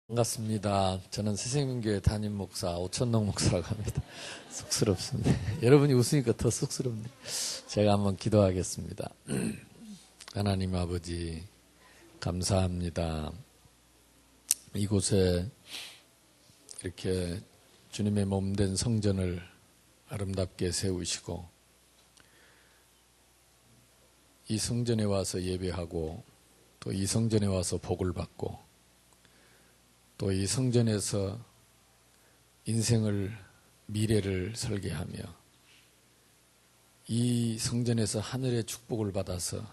반갑습니다. 저는 새생명교회 담임 목사 오천동 목사라고 합니다. 쑥스럽습니다. 여러분이 웃으니까 더 쑥스럽네요. 제가 한번 기도하겠습니다. 하나님 아버지 감사합니다. 이곳에 이렇게 주님의 몸된 성전을 아름답게 세우시고 이 성전에 와서 예배하고 또 이 성전에 와서 복을 받고 또 이 성전에서 인생을 미래를 설계하며 이 성전에서 하늘의 축복을 받아서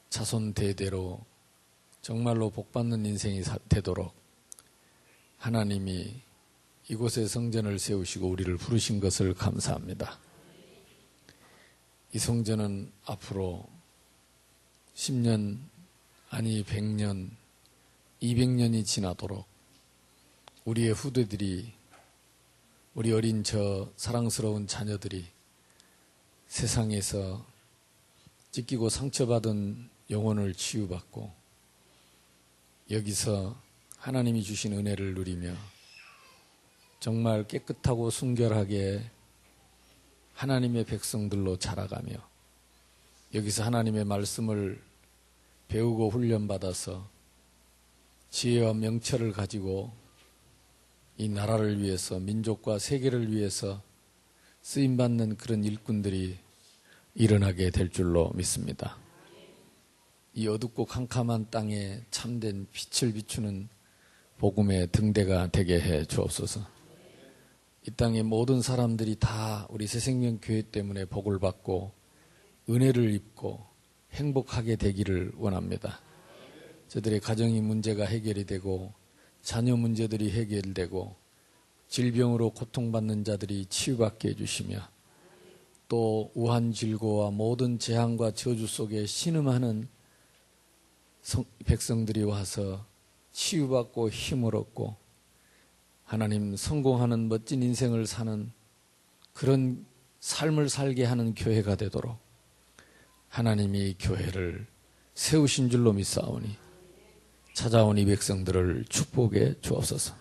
자손 대대로 정말로 복받는 인생이 되도록 하나님이 이곳에 성전을 세우시고 우리를 부르신 것을 감사합니다. 이 성전은 앞으로 10년 아니 100년 200년이 지나도록 우리의 후대들이 우리 어린 저 사랑스러운 자녀들이 세상에서 찢기고 상처받은 영혼을 치유받고 여기서 하나님이 주신 은혜를 누리며 정말 깨끗하고 순결하게 하나님의 백성들로 자라가며 여기서 하나님의 말씀을 배우고 훈련받아서 지혜와 명철을 가지고 이 나라를 위해서 민족과 세계를 위해서 쓰임받는 그런 일꾼들이 일어나게 될 줄로 믿습니다. 이 어둡고 캄캄한 땅에 참된 빛을 비추는 복음의 등대가 되게 해 주옵소서. 이 땅의 모든 사람들이 다 우리 새생명교회 때문에 복을 받고 은혜를 입고 행복하게 되기를 원합니다. 저들의 가정의 문제가 해결이 되고 자녀 문제들이 해결되고 질병으로 고통받는 자들이 치유받게 해주시며 또 우한질고와 모든 재앙과 저주 속에 신음하는 백성들이 와서 치유받고 힘을 얻고 하나님 성공하는 멋진 인생을 사는 그런 삶을 살게 하는 교회가 되도록 하나님이 교회를 세우신 줄로 믿사오니 찾아온 이 백성들을 축복해 주옵소서.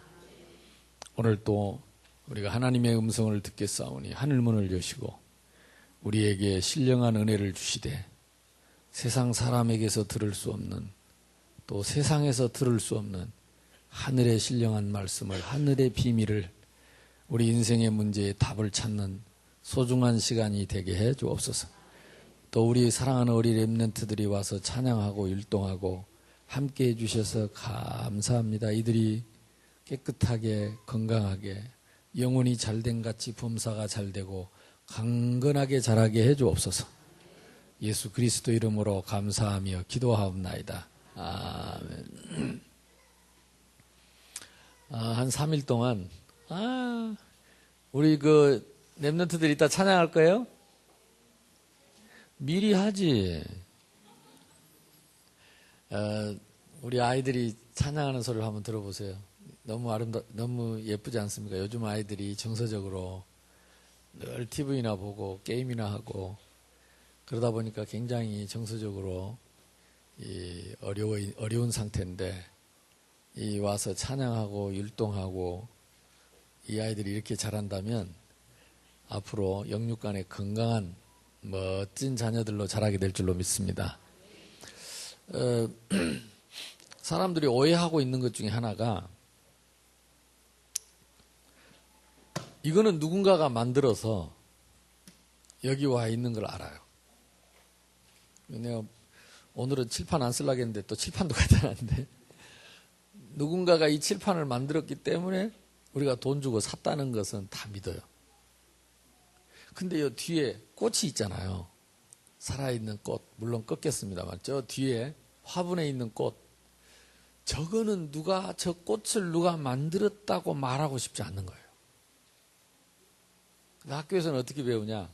오늘 또 우리가 하나님의 음성을 듣겠사오니 하늘문을 여시고 우리에게 신령한 은혜를 주시되 세상 사람에게서 들을 수 없는 또 세상에서 들을 수 없는 하늘의 신령한 말씀을 하늘의 비밀을 우리 인생의 문제에 답을 찾는 소중한 시간이 되게 해 주옵소서. 또 우리 사랑하는 어린 렘넌트들이 와서 찬양하고 율동하고 함께 해주셔서 감사합니다. 이들이 깨끗하게 건강하게 영혼이 잘된 같이 범사가 잘되고 강건하게 자라게 해주옵소서. 예수 그리스도 이름으로 감사하며 기도하옵나이다. 아멘. 한 3일 동안 우리 그 렘넌트들 이따 찬양할 거예요? 미리 하지. 우리 아이들이 찬양하는 소리를 한번 들어보세요. 너무 예쁘지 않습니까? 요즘 아이들이 정서적으로 늘 TV나 보고 게임이나 하고 그러다 보니까 굉장히 정서적으로 어려운 상태인데 이 와서 찬양하고 율동하고 이 아이들이 이렇게 자란다면 앞으로 영육간에 건강한 멋진 자녀들로 자라게 될 줄로 믿습니다. 사람들이 오해하고 있는 것 중에 하나가 이거는 누군가가 만들어서 여기 와 있는 걸 알아요. 내가 오늘은 칠판 안 쓰려고 했는데 또 칠판도 갖다 놨는데 누군가가 이 칠판을 만들었기 때문에 우리가 돈 주고 샀다는 것은 다 믿어요. 근데 이 뒤에 꽃이 있잖아요. 살아있는 꽃, 물론 꺾였습니다만 저 뒤에 화분에 있는 꽃, 저거는 저 꽃을 누가 만들었다고 말하고 싶지 않는 거예요. 학교에서는 어떻게 배우냐?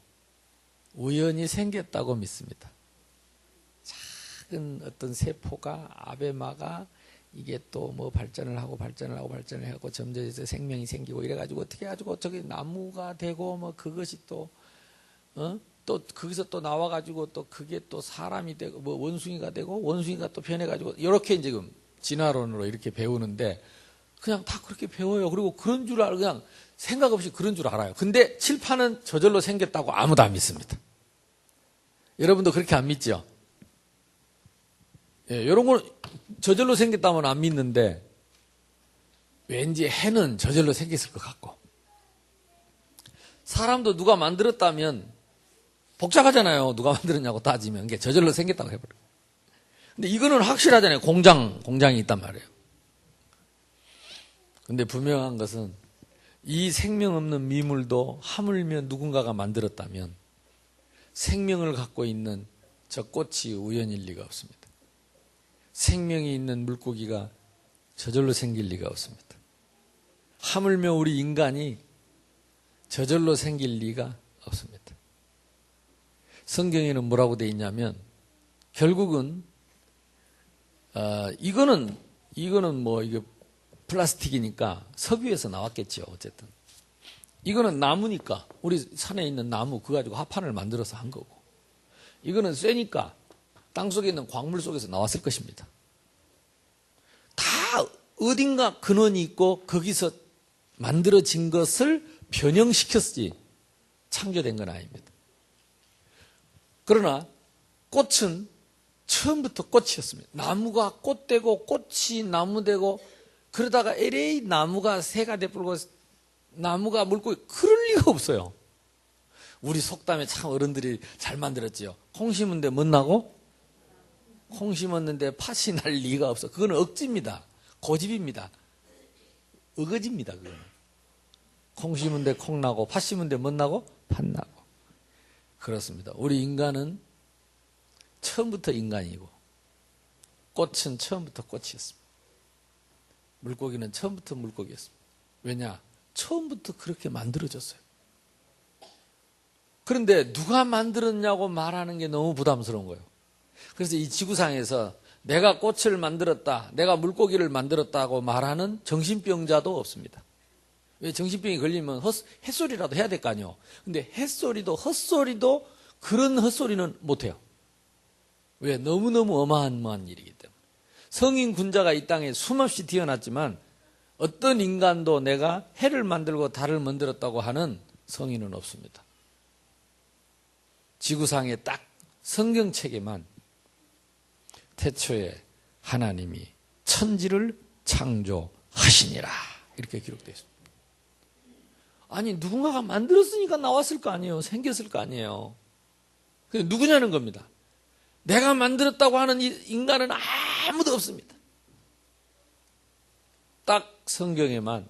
우연히 생겼다고 믿습니다. 작은 어떤 세포가, 아베마가 이게 또 뭐 발전을 하고 점점 이제 생명이 생기고 이래가지고 어떻게 해가지고 저기 나무가 되고 뭐 그것이 또 거기서 또 나와가지고 또 그게 또 사람이 되고 뭐 원숭이가 되고 원숭이가 또 변해가지고 이렇게 지금 진화론으로 이렇게 배우는데 그냥 다 그렇게 배워요. 그리고 그런 줄 알고 그냥 생각 없이 그런 줄 알아요. 근데 칠판은 저절로 생겼다고 아무도 안 믿습니다. 여러분도 그렇게 안 믿죠? 예, 이런 건 저절로 생겼다면 안 믿는데 왠지 해는 저절로 생겼을 것 같고 사람도 누가 만들었다면 복잡하잖아요. 누가 만들었냐고 따지면 이게 저절로 생겼다고 해버려요. 근데 이거는 확실하잖아요. 공장이 있단 말이에요. 근데 분명한 것은 이 생명 없는 미물도 하물며 누군가가 만들었다면 생명을 갖고 있는 저 꽃이 우연일 리가 없습니다. 생명이 있는 물고기가 저절로 생길 리가 없습니다. 하물며 우리 인간이 저절로 생길 리가 없습니다. 성경에는 뭐라고 되어 있냐면 결국은 이거는 뭐 이게 플라스틱이니까 석유에서 나왔겠죠. 어쨌든 이거는 나무니까 우리 산에 있는 나무 그거 가지고 합판을 만들어서 한 거고 이거는 쇠니까 땅속에 있는 광물 속에서 나왔을 것입니다. 다 어딘가 근원이 있고 거기서 만들어진 것을 변형시켰지 창조된 건 아닙니다. 그러나 꽃은 처음부터 꽃이었습니다. 나무가 꽃되고 꽃이 나무되고 그러다가 LA 나무가 새가 돼버리고 나무가 물고기 그럴 리가 없어요. 우리 속담에 참 어른들이 잘 만들었지요. 콩 심은데 못 나고 콩 심었는데 팥이 날 리가 없어. 그거는 억지입니다. 고집입니다. 어거지입니다. 그거는. 콩 심은데 콩 나고 팥 심은데 못 나고 팥 나고. 그렇습니다. 우리 인간은 처음부터 인간이고 꽃은 처음부터 꽃이었습니다. 물고기는 처음부터 물고기였습니다. 왜냐? 처음부터 그렇게 만들어졌어요. 그런데 누가 만들었냐고 말하는 게 너무 부담스러운 거예요. 그래서 이 지구상에서 내가 꽃을 만들었다, 내가 물고기를 만들었다고 말하는 정신병자도 없습니다. 왜 정신병이 걸리면 햇소리라도 해야 될 거 아니에요. 근데 햇소리도 헛소리도 그런 헛소리는 못해요. 왜? 너무너무 어마어마한 일이기 때문에. 성인 군자가 이 땅에 수없이 태어났지만 어떤 인간도 내가 해를 만들고 달을 만들었다고 하는 성인은 없습니다. 지구상에 딱 성경책에만 태초에 하나님이 천지를 창조하시니라 이렇게 기록되어 있습니다. 아니 누군가가 만들었으니까 나왔을 거 아니에요. 생겼을 거 아니에요. 근데 누구냐는 겁니다. 내가 만들었다고 하는 인간은 아무도 없습니다. 딱 성경에만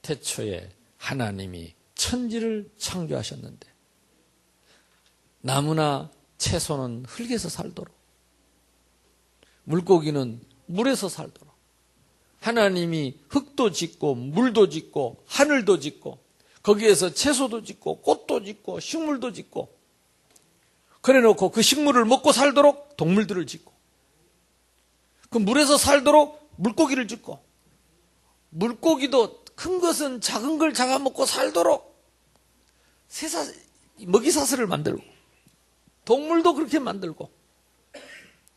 태초에 하나님이 천지를 창조하셨는데 나무나 채소는 흙에서 살도록 물고기는 물에서 살도록 하나님이 흙도 짓고 물도 짓고 하늘도 짓고 거기에서 채소도 짓고 꽃도 짓고 식물도 짓고 그래 놓고 그 식물을 먹고 살도록 동물들을 짓고 그 물에서 살도록 물고기를 짓고 물고기도 큰 것은 작은 걸 잡아먹고 살도록 먹이사슬을 만들고 동물도 그렇게 만들고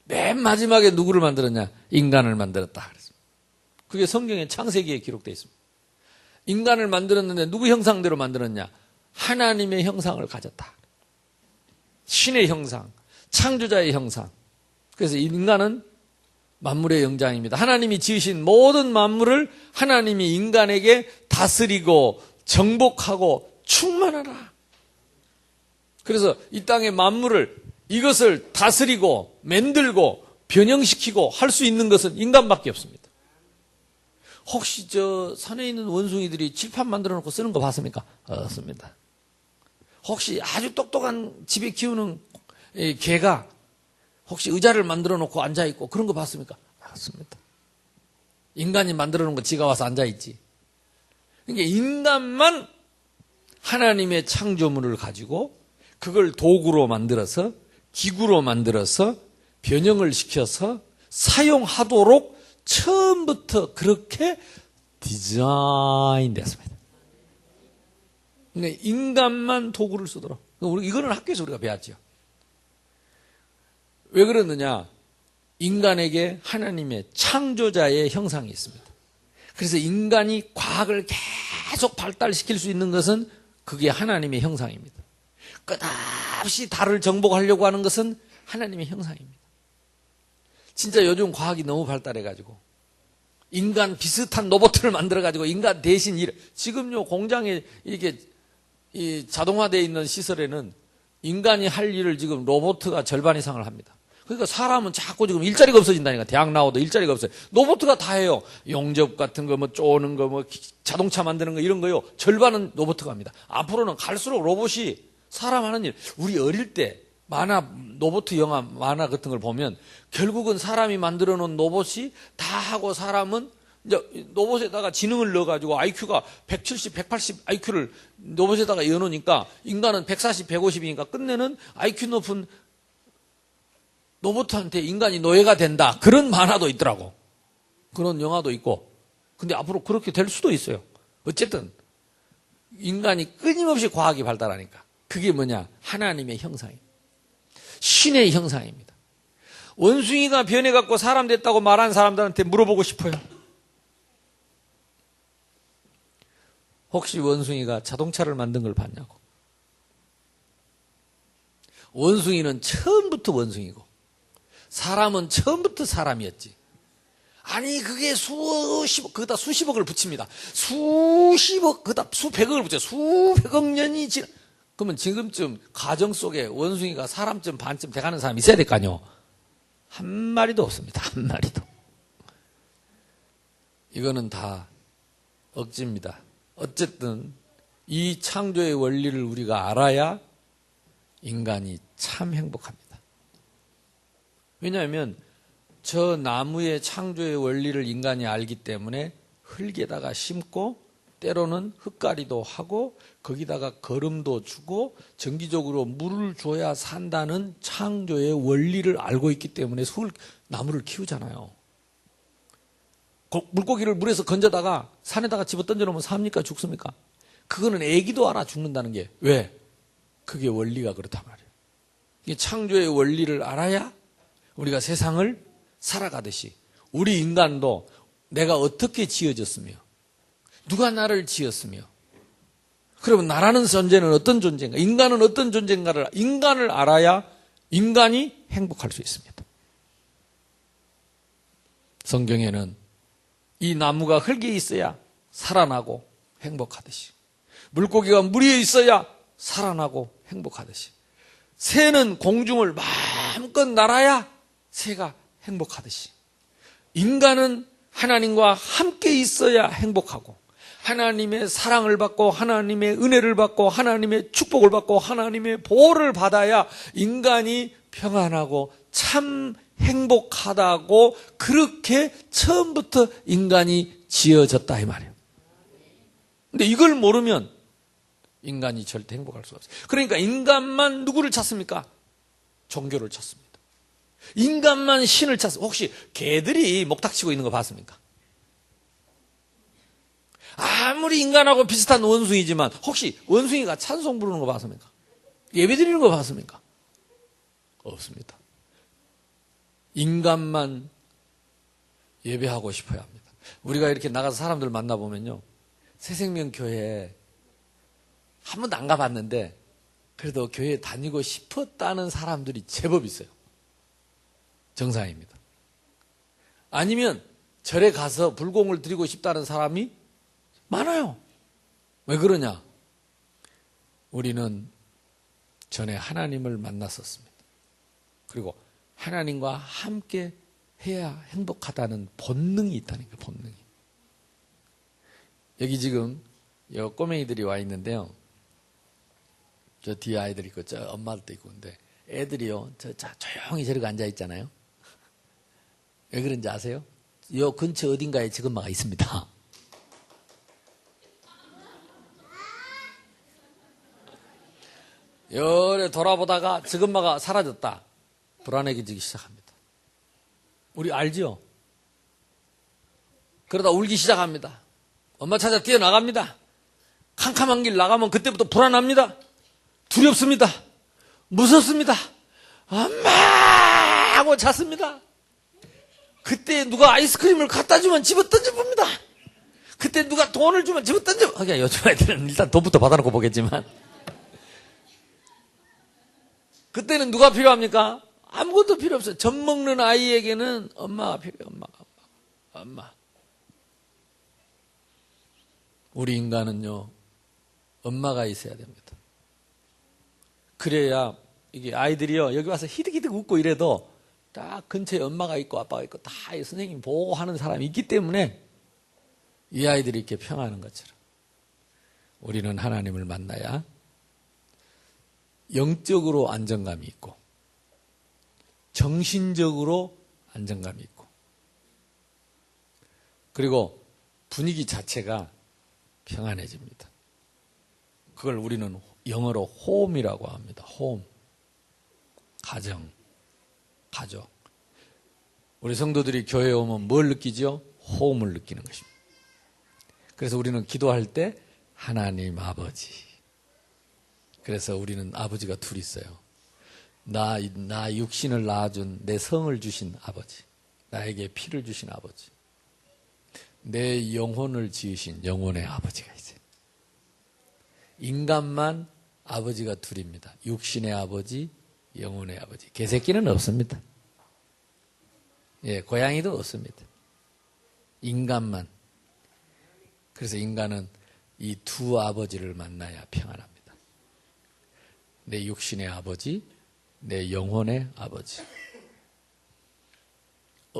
맨 마지막에 누구를 만들었냐? 인간을 만들었다. 그게 성경의 창세기에 기록되어 있습니다. 인간을 만들었는데 누구 형상대로 만들었냐? 하나님의 형상을 가졌다. 신의 형상, 창조자의 형상. 그래서 인간은 만물의 영장입니다. 하나님이 지으신 모든 만물을 하나님이 인간에게 다스리고 정복하고 충만하라. 그래서 이 땅의 만물을 이것을 다스리고 만들고 변형시키고 할 수 있는 것은 인간밖에 없습니다. 혹시 저 산에 있는 원숭이들이 칠판 만들어 놓고 쓰는 거 봤습니까? 없습니다. 혹시 아주 똑똑한 집에 키우는 개가 혹시 의자를 만들어 놓고 앉아 있고 그런 거 봤습니까? 없습니다. 인간이 만들어 놓은 거 지가 와서 앉아 있지. 그러니까 인간만 하나님의 창조물을 가지고 그걸 도구로 만들어서 기구로 만들어서 변형을 시켜서 사용하도록 처음부터 그렇게 디자인됐습니다. 그러니까 인간만 도구를 쓰도록. 이거는 학교에서 우리가 배웠죠. 왜 그러느냐? 인간에게 하나님의 창조자의 형상이 있습니다. 그래서 인간이 과학을 계속 발달시킬 수 있는 것은 그게 하나님의 형상입니다. 끝없이 달을 정복하려고 하는 것은 하나님의 형상입니다. 진짜 요즘 과학이 너무 발달해가지고 인간 비슷한 로봇을 만들어가지고 인간 대신 지금요 공장에 이렇게 이 자동화되어 있는 시설에는 인간이 할 일을 지금 로봇가 절반 이상을 합니다. 그러니까 사람은 자꾸 지금 일자리가 없어진다니까. 대학 나와도 일자리가 없어요. 로봇가 다 해요. 용접 같은 거, 뭐 쪼는 거, 뭐 자동차 만드는 거 이런 거요. 절반은 로봇가 합니다. 앞으로는 갈수록 로봇이 사람 하는 일. 우리 어릴 때 만화, 로봇 영화, 만화 같은 걸 보면 결국은 사람이 만들어 놓은 로봇이 다 하고 사람은 이제 로봇에다가 지능을 넣어가지고 IQ가 170, 180 IQ를 로봇에다가 넣어놓으니까 인간은 140, 150이니까 끝내는 IQ 높은 로봇한테 인간이 노예가 된다. 그런 만화도 있더라고. 그런 영화도 있고. 근데 앞으로 그렇게 될 수도 있어요. 어쨌든 인간이 끊임없이 과학이 발달하니까. 그게 뭐냐? 하나님의 형상입니다. 신의 형상입니다. 원숭이가 변해갖고 사람 됐다고 말한 사람들한테 물어보고 싶어요. 혹시 원숭이가 자동차를 만든 걸 봤냐고. 원숭이는 처음부터 원숭이고 사람은 처음부터 사람이었지. 아니 그게 거기다 수십억을 붙입니다. 수십억, 거기다 수백억을 붙여요. 수백억 년이 지나. 그러면 지금쯤 가정 속에 원숭이가 사람쯤 반쯤 돼가는 사람이 있어야 될 거 아니요. 한 마리도 없습니다. 한 마리도. 이거는 다 억지입니다. 어쨌든 이 창조의 원리를 우리가 알아야 인간이 참 행복합니다. 왜냐하면 저 나무의 창조의 원리를 인간이 알기 때문에 흙에다가 심고 때로는 흙가리도 하고 거기다가 거름도 주고 정기적으로 물을 줘야 산다는 창조의 원리를 알고 있기 때문에 나무를 키우잖아요. 물고기를 물에서 건져다가 산에다가 집어 던져놓으면 삽니까? 죽습니까? 그거는 애기도 알아 죽는다는 게. 왜? 그게 원리가 그렇단 말이에요. 이 창조의 원리를 알아야 우리가 세상을 살아가듯이 우리 인간도 내가 어떻게 지어졌으며 누가 나를 지었으며 그러면 나라는 존재는 어떤 존재인가, 인간은 어떤 존재인가를 인간을 알아야 인간이 행복할 수 있습니다. 성경에는 이 나무가 흙에 있어야 살아나고 행복하듯이 물고기가 물 위에 있어야 살아나고 행복하듯이 새는 공중을 마음껏 날아야 새가 행복하듯이 인간은 하나님과 함께 있어야 행복하고 하나님의 사랑을 받고 하나님의 은혜를 받고 하나님의 축복을 받고 하나님의 보호를 받아야 인간이 평안하고 참 행복하다고 그렇게 처음부터 인간이 지어졌다 이 말이에요. 근데 이걸 모르면 인간이 절대 행복할 수가 없어요. 그러니까 인간만 누구를 찾습니까? 종교를 찾습니다. 인간만 신을 찾습니다. 혹시 개들이 목탁치고 있는 거 봤습니까? 아무리 인간하고 비슷한 원숭이지만 혹시 원숭이가 찬송 부르는 거 봤습니까? 예배 드리는 거 봤습니까? 없습니다. 인간만 예배하고 싶어야 합니다. 우리가 이렇게 나가서 사람들 만나보면요. 새생명교회 한 번도 안 가봤는데 그래도 교회 다니고 싶었다는 사람들이 제법 있어요. 정상입니다. 아니면 절에 가서 불공을 드리고 싶다는 사람이 많아요. 왜 그러냐? 우리는 전에 하나님을 만났었습니다. 그리고 하나님과 함께 해야 행복하다는 본능이 있다니까요. 본능이. 여기 지금 여 꼬맹이들이 와 있는데요. 저 뒤에 아이들이 있고 저 엄마들도 있고 근데 애들이요. 조용히 저러고 앉아 있잖아요. 왜 그런지 아세요? 요 근처 어딘가에 지금 엄마가 있습니다. 여래 돌아보다가 지금마가 사라졌다. 불안해지기 시작합니다. 우리 알죠? 그러다 울기 시작합니다. 엄마 찾아 뛰어나갑니다. 캄캄한 길 나가면 그때부터 불안합니다. 두렵습니다. 무섭습니다. 엄마! 하고 잤습니다. 그때 누가 아이스크림을 갖다 주면 집어 던져봅니다. 그때 누가 돈을 주면 집어 던져. 그러니까 요즘 애들은 일단 돈부터 받아놓고 보겠지만. 그때는 누가 필요합니까? 아무것도 필요 없어요. 젖 먹는 아이에게는 엄마가 필요해요. 엄마. 우리 인간은요, 엄마가 있어야 됩니다. 그래야 이게 아이들이요, 여기 와서 히득히득 웃고 이래도 딱 근처에 엄마가 있고 아빠가 있고 다 선생님 보고 하는 사람이 있기 때문에 이 아이들이 이렇게 평안한 것처럼 우리는 하나님을 만나야 영적으로 안정감이 있고 정신적으로 안정감이 있고 그리고 분위기 자체가 평안해집니다. 그걸 우리는 영어로 홈이라고 합니다. 홈. 가족. 우리 성도들이 교회에 오면 뭘 느끼죠? 홈을 느끼는 것입니다. 그래서 우리는 기도할 때 하나님 아버지. 그래서 우리는 아버지가 둘 있어요. 나 육신을 낳아준 내 성을 주신 아버지. 나에게 피를 주신 아버지. 내 영혼을 지으신 영혼의 아버지가 있어요. 인간만 아버지가 둘입니다. 육신의 아버지, 영혼의 아버지. 개새끼는 없습니다. 예, 고양이도 없습니다. 인간만. 그래서 인간은 이 두 아버지를 만나야 평안합니다. 내 육신의 아버지, 내 영혼의 아버지.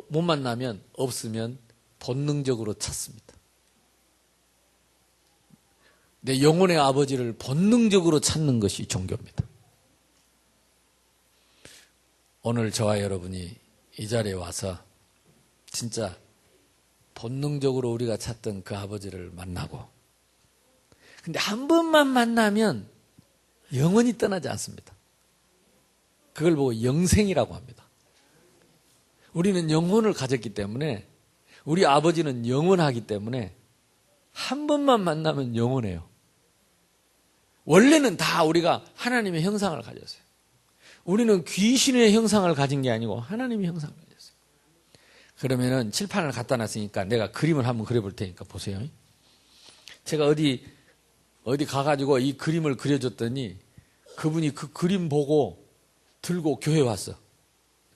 못 만나면, 없으면 본능적으로 찾습니다. 내 영혼의 아버지를 본능적으로 찾는 것이 종교입니다. 오늘 저와 여러분이 이 자리에 와서 진짜 본능적으로 우리가 찾던 그 아버지를 만나고 근데 한 번만 만나면 영원히 떠나지 않습니다. 그걸 보고 영생이라고 합니다. 우리는 영혼을 가졌기 때문에 우리 아버지는 영원하기 때문에 한 번만 만나면 영원해요. 원래는 다 우리가 하나님의 형상을 가졌어요. 우리는 귀신의 형상을 가진 게 아니고 하나님의 형상을 가졌어요. 그러면은 칠판을 갖다 놨으니까 내가 그림을 한번 그려볼 테니까 보세요. 제가 어디 가가지고 이 그림을 그려줬더니 그분이 그 그림 보고 들고 교회 왔어.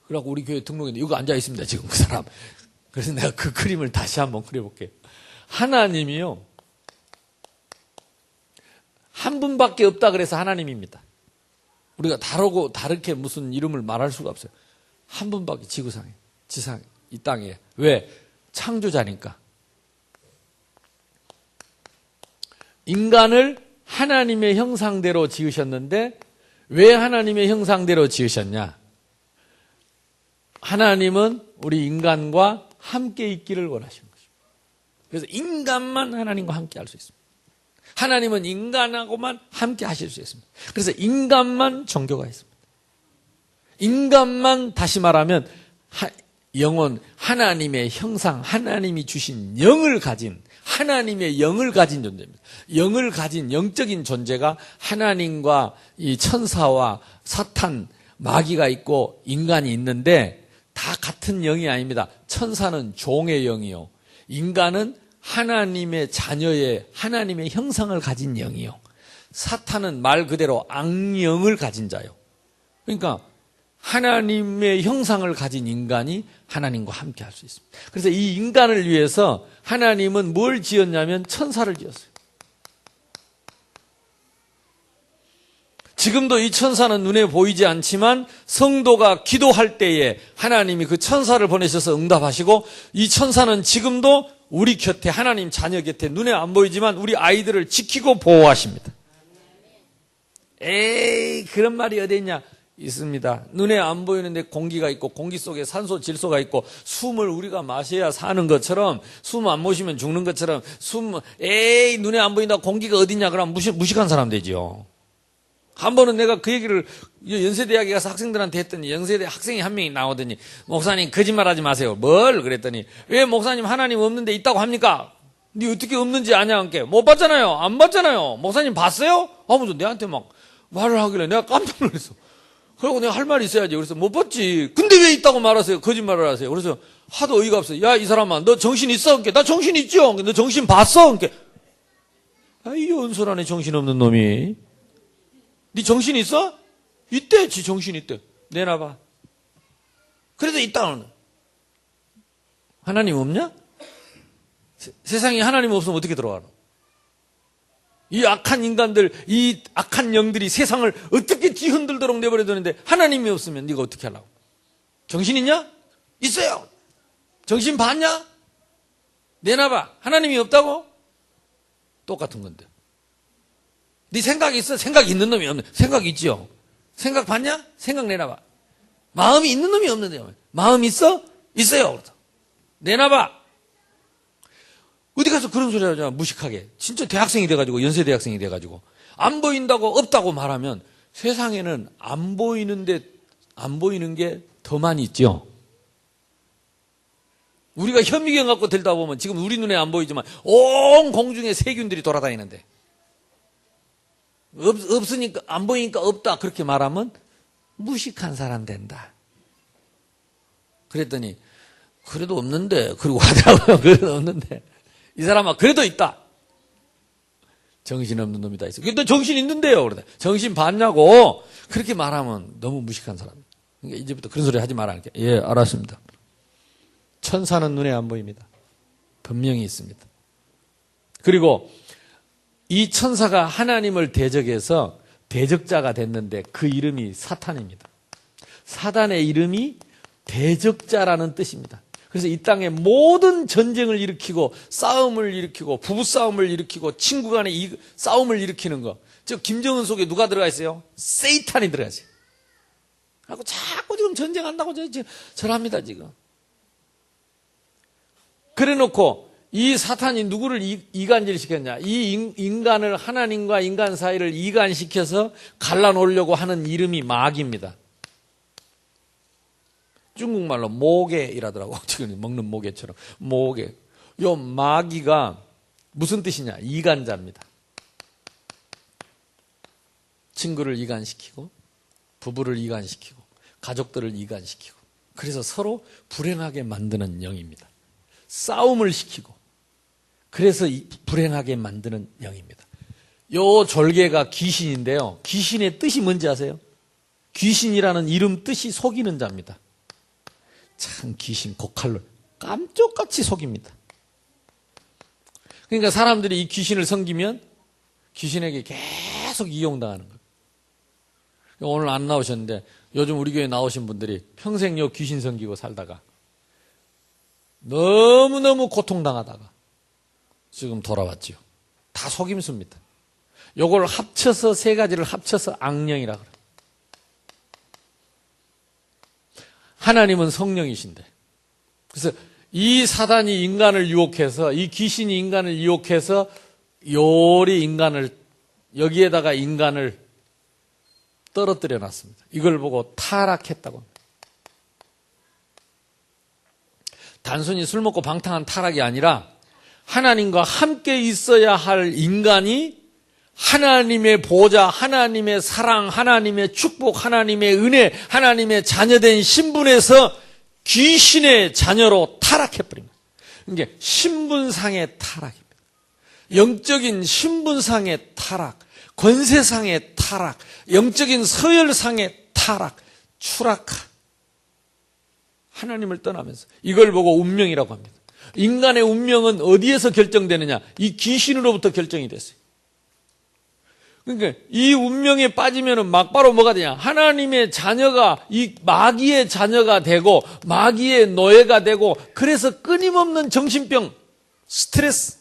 그래갖고 우리 교회 등록했는데 여기 앉아 있습니다. 지금 그 사람. 그래서 내가 그 그림을 다시 한번 그려볼게요. 하나님이요. 한 분밖에 없다 그래서 하나님입니다. 우리가 다르게 무슨 이름을 말할 수가 없어요. 한 분밖에 지구상에, 지상에, 이 땅에. 왜? 창조자니까. 인간을 하나님의 형상대로 지으셨는데 왜 하나님의 형상대로 지으셨냐? 하나님은 우리 인간과 함께 있기를 원하시는 것입니다. 그래서 인간만 하나님과 함께 할 수 있습니다. 하나님은 인간하고만 함께 하실 수 있습니다. 그래서 인간만 종교가 있습니다. 인간만 다시 말하면 영혼, 하나님의 형상, 하나님이 주신 영을 가진 하나님의 영을 가진 존재입니다. 영을 가진 영적인 존재가 하나님과 이 천사와 사탄, 마귀가 있고 인간이 있는데 다 같은 영이 아닙니다. 천사는 종의 영이요. 인간은 하나님의 자녀의 하나님의 형상을 가진 영이요. 사탄은 말 그대로 악령을 가진 자요. 그러니까 하나님의 형상을 가진 인간이 하나님과 함께 할 수 있습니다. 그래서 이 인간을 위해서 하나님은 뭘 지었냐면 천사를 지었어요. 지금도 이 천사는 눈에 보이지 않지만 성도가 기도할 때에 하나님이 그 천사를 보내셔서 응답하시고 이 천사는 지금도 우리 곁에 하나님 자녀 곁에 눈에 안 보이지만 우리 아이들을 지키고 보호하십니다. 에이 그런 말이 어디 있냐? 있습니다. 눈에 안 보이는데 공기가 있고 공기 속에 산소, 질소가 있고 숨을 우리가 마셔야 사는 것처럼 숨 안 마시면 죽는 것처럼 에이 눈에 안 보인다 공기가 어디냐 그러면 무식한 사람 되지요. 한 번은 내가 그 얘기를 연세대학에 가서 학생들한테 했더니 연세대 학생이 한 명이 나오더니 목사님 거짓말하지 마세요. 뭘 그랬더니 왜 목사님 하나님 없는데 있다고 합니까? 네 어떻게 없는지 아냐? 못 봤잖아요. 안 봤잖아요. 목사님 봤어요? 아무도 내한테 막 말을 하길래 내가 깜짝 놀랐어. 그리고 내가 할 말이 있어야지. 그래서 못 봤지. 근데 왜 있다고 말하세요? 거짓말을 하세요. 그래서 하도 어이가 없어요. 야, 이 사람아, 너 정신 있어? 그러니까 나 정신 있죠? 너 정신 봤어? 그러니까 이 온솔하네, 정신없는 놈이. 네 정신 있어? 있대, 지 정신 있대. 내놔봐. 그래도 있다. 하나님 없냐? 세상에 하나님 없으면 어떻게 들어가노? 이 악한 인간들, 이 악한 영들이 세상을 어떻게 뒤흔들도록 내버려두는데 하나님이 없으면 네가 어떻게 하려고? 정신 있냐? 있어요. 정신 봤냐? 내놔봐. 하나님이 없다고? 똑같은 건데. 네 생각이 있어? 생각 있는 놈이 없네. 생각 있지요? 생각 봤냐? 생각 내놔봐. 마음이 있는 놈이 없는데요. 마음 있어? 있어요. 내놔봐. 어디 가서 그런 소리 하잖아, 무식하게. 진짜 대학생이 돼가지고, 연세 대학생이 돼가지고. 안 보인다고, 없다고 말하면 세상에는 안 보이는 게 더 많이 있죠. 우리가 현미경 갖고 들다 보면 지금 우리 눈에 안 보이지만 온 공중에 세균들이 돌아다니는데. 없으니까, 안 보이니까 없다. 그렇게 말하면 무식한 사람 된다. 그랬더니, 그래도 없는데, 그러고 하더라고요. 그래도 없는데. 이 사람아, 그래도 있다. 정신없는 놈이 다 있어. 근데 정신 있는데요. 그러다. 정신 봤냐고. 그렇게 말하면 너무 무식한 사람. 그러니까 이제부터 그런 소리 하지 말아. 예, 알았습니다. 천사는 눈에 안 보입니다. 분명히 있습니다. 그리고 이 천사가 하나님을 대적해서 대적자가 됐는데 그 이름이 사탄입니다. 사단의 이름이 대적자라는 뜻입니다. 그래서 이 땅에 모든 전쟁을 일으키고 싸움을 일으키고 부부싸움을 일으키고 친구 간의 싸움을 일으키는 거. 즉 김정은 속에 누가 들어가 있어요? 세이탄이 들어가 있어요. 하고 자꾸 지금 전쟁한다고 절합니다 지금. 그래놓고 이 사탄이 누구를 이간질시켰냐? 이 인간을 하나님과 인간 사이를 이간시켜서 갈라놓으려고 하는 이름이 마귀입니다. 중국말로 모개이라더라고. 지금 먹는 모개처럼. 모개. 요 마귀가 무슨 뜻이냐? 이간자입니다. 친구를 이간시키고, 부부를 이간시키고, 가족들을 이간시키고. 그래서 서로 불행하게 만드는 영입니다. 싸움을 시키고, 그래서 불행하게 만드는 영입니다. 요 졸개가 귀신인데요. 귀신의 뜻이 뭔지 아세요? 귀신이라는 이름 뜻이 속이는 자입니다. 참 귀신 고칼로 깜짝같이 속입니다. 그러니까 사람들이 이 귀신을 섬기면 귀신에게 계속 이용당하는 거예요. 오늘 안 나오셨는데 요즘 우리 교회 나오신 분들이 평생 요 귀신 섬기고 살다가 너무너무 고통당하다가 지금 돌아왔지요. 다 속임수입니다. 요걸 합쳐서 세 가지를 합쳐서 악령이라 그래요. 하나님은 성령이신데. 그래서 이 사단이 인간을 유혹해서, 이 귀신이 인간을 유혹해서 요리 인간을, 여기에다가 인간을 떨어뜨려 놨습니다. 이걸 보고 타락했다고 합니다. 단순히 술 먹고 방탕한 타락이 아니라 하나님과 함께 있어야 할 인간이 하나님의 보좌, 하나님의 사랑, 하나님의 축복, 하나님의 은혜, 하나님의 자녀된 신분에서 귀신의 자녀로 타락해버린 거예요. 그러니까 신분상의 타락입니다. 영적인 신분상의 타락, 권세상의 타락, 영적인 서열상의 타락, 추락한 하나님을 떠나면서 이걸 보고 운명이라고 합니다. 인간의 운명은 어디에서 결정되느냐? 이 귀신으로부터 결정이 됐어요. 그러니까 이 운명에 빠지면은 막바로 뭐가 되냐? 하나님의 자녀가 이 마귀의 자녀가 되고 마귀의 노예가 되고 그래서 끊임없는 정신병, 스트레스,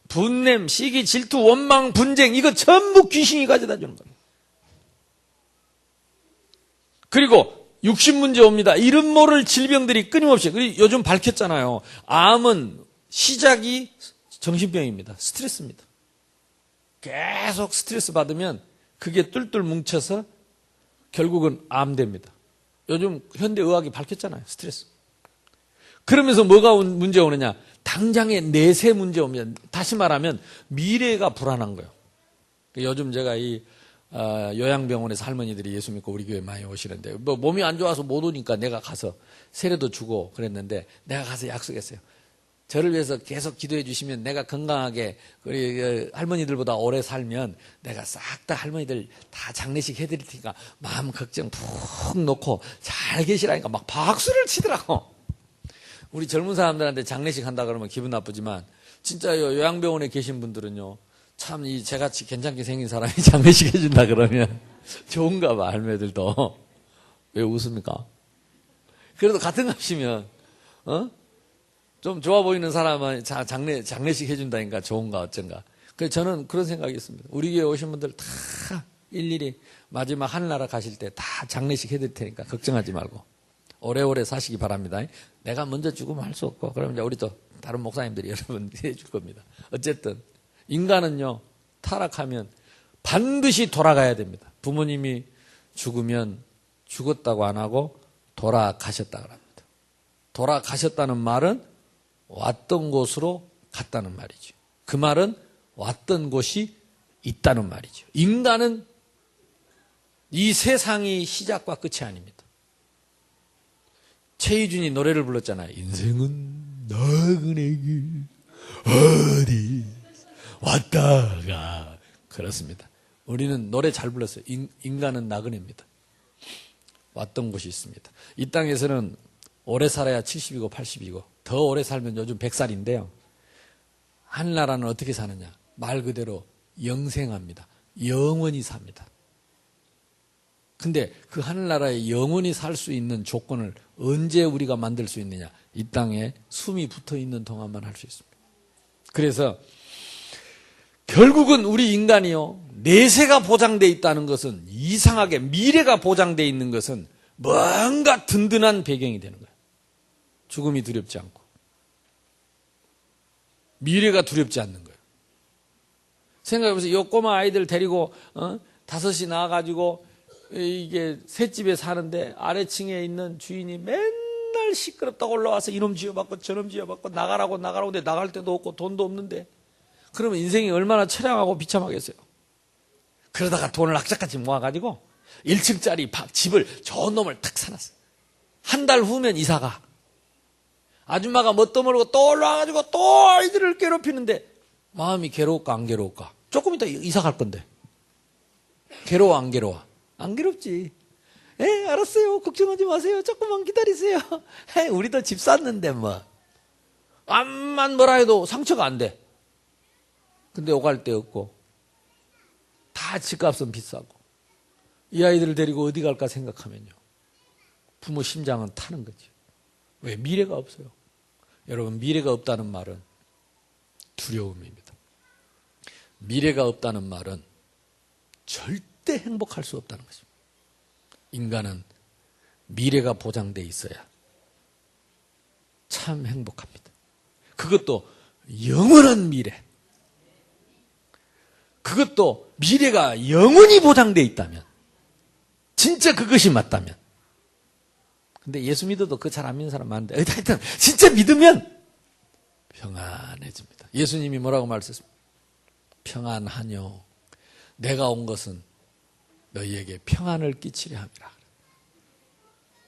분냄, 시기, 질투, 원망, 분쟁 이거 전부 귀신이 가져다 주는 겁니다. 그리고 육신 문제 옵니다. 이름 모를 질병들이 끊임없이 요즘 밝혔잖아요. 암은 시작이 정신병입니다. 스트레스입니다. 계속 스트레스 받으면 그게 뚫뚫 뭉쳐서 결국은 암됩니다. 요즘 현대의학이 밝혔잖아요. 스트레스. 그러면서 뭐가 문제 오느냐? 당장의 내세 문제 오면 다시 말하면 미래가 불안한 거예요. 요즘 제가 이 요양병원에서 할머니들이 예수 믿고 우리 교회 많이 오시는데 뭐 몸이 안 좋아서 못 오니까 내가 가서 세례도 주고 그랬는데 내가 가서 약속했어요. 저를 위해서 계속 기도해 주시면 내가 건강하게 우리 할머니들보다 오래 살면 내가 싹 다 할머니들 다 장례식 해드릴 테니까 마음 걱정 푹 놓고 잘 계시라니까 막 박수를 치더라고. 우리 젊은 사람들한테 장례식 한다 그러면 기분 나쁘지만 진짜 요양병원에 계신 분들은요. 참 이 저같이 괜찮게 생긴 사람이 장례식 해준다 그러면 좋은가 봐. 할매들도. 왜 웃습니까? 그래도 같은 값이면 좀 좋아 보이는 사람은 장례식 해준다니까 좋은가 어쩐가. 그래서 저는 그런 생각이 있습니다. 우리 교회 오신 분들 다 일일이 마지막 하늘나라 가실 때 다 장례식 해드릴 테니까 걱정하지 말고 오래오래 사시기 바랍니다. 내가 먼저 죽으면 할 수 없고 그러면 이제 우리 또 다른 목사님들이 여러분 해줄 겁니다. 어쨌든 인간은요 타락하면 반드시 돌아가야 됩니다. 부모님이 죽으면 죽었다고 안 하고 돌아가셨다고 합니다. 돌아가셨다는 말은 왔던 곳으로 갔다는 말이죠. 그 말은 왔던 곳이 있다는 말이죠. 인간은 이 세상이 시작과 끝이 아닙니다. 최희준이 노래를 불렀잖아요. 인생은 나그네 길 어디 왔다가 그렇습니다. 우리는 노래 잘 불렀어요. 인간은 나그네입니다. 왔던 곳이 있습니다. 이 땅에서는 오래 살아야 70이고 80이고 더 오래 살면 요즘 100살인데요. 하늘나라는 어떻게 사느냐? 말 그대로 영생합니다. 영원히 삽니다. 근데 그 하늘나라에 영원히 살 수 있는 조건을 언제 우리가 만들 수 있느냐? 이 땅에 숨이 붙어 있는 동안만 할 수 있습니다. 그래서 결국은 우리 인간이요. 내세가 보장되어 있다는 것은 이상하게 미래가 보장되어 있는 것은 뭔가 든든한 배경이 되는 거예요. 죽음이 두렵지 않고 미래가 두렵지 않는 거예요. 생각해보세요. 이 꼬마 아이들 데리고 5시 나와가지고 이게 셋집에 사는데 아래층에 있는 주인이 맨날 시끄럽다고 올라와서 이놈 지어받고 저놈 지어받고 나가라고 근데 나갈 데도 없고 돈도 없는데 그러면 인생이 얼마나 처량하고 비참하겠어요. 그러다가 돈을 악착같이 모아가지고 1층짜리 집을 좋은 놈을 탁 사놨어요. 한 달 후면 이사가. 아줌마가 뭣도 모르고 또 올라와가지고 또 아이들을 괴롭히는데 마음이 괴로울까 안 괴로울까? 조금 이따 이사 갈 건데. 괴로워 안 괴로워? 안 괴롭지. 알았어요. 걱정하지 마세요. 조금만 기다리세요. 우리도 집 샀는데 뭐. 암만 뭐라 해도 상처가 안 돼. 근데 오갈 데 없고 다 집값은 비싸고 이 아이들을 데리고 어디 갈까 생각하면요. 부모 심장은 타는 거죠. 왜? 미래가 없어요. 여러분 미래가 없다는 말은 두려움입니다. 미래가 없다는 말은 절대 행복할 수 없다는 것입니다. 인간은 미래가 보장되어 있어야 참 행복합니다. 그것도 영원한 미래. 그것도 미래가 영원히 보장되어 있다면 진짜 그것이 맞다면 근데 예수 믿어도 그거 잘 안 믿는 사람 많은데 하여튼 진짜 믿으면 평안해집니다. 예수님이 뭐라고 말씀하셨습니까? 평안하뇨. 내가 온 것은 너희에게 평안을 끼치려 함이라.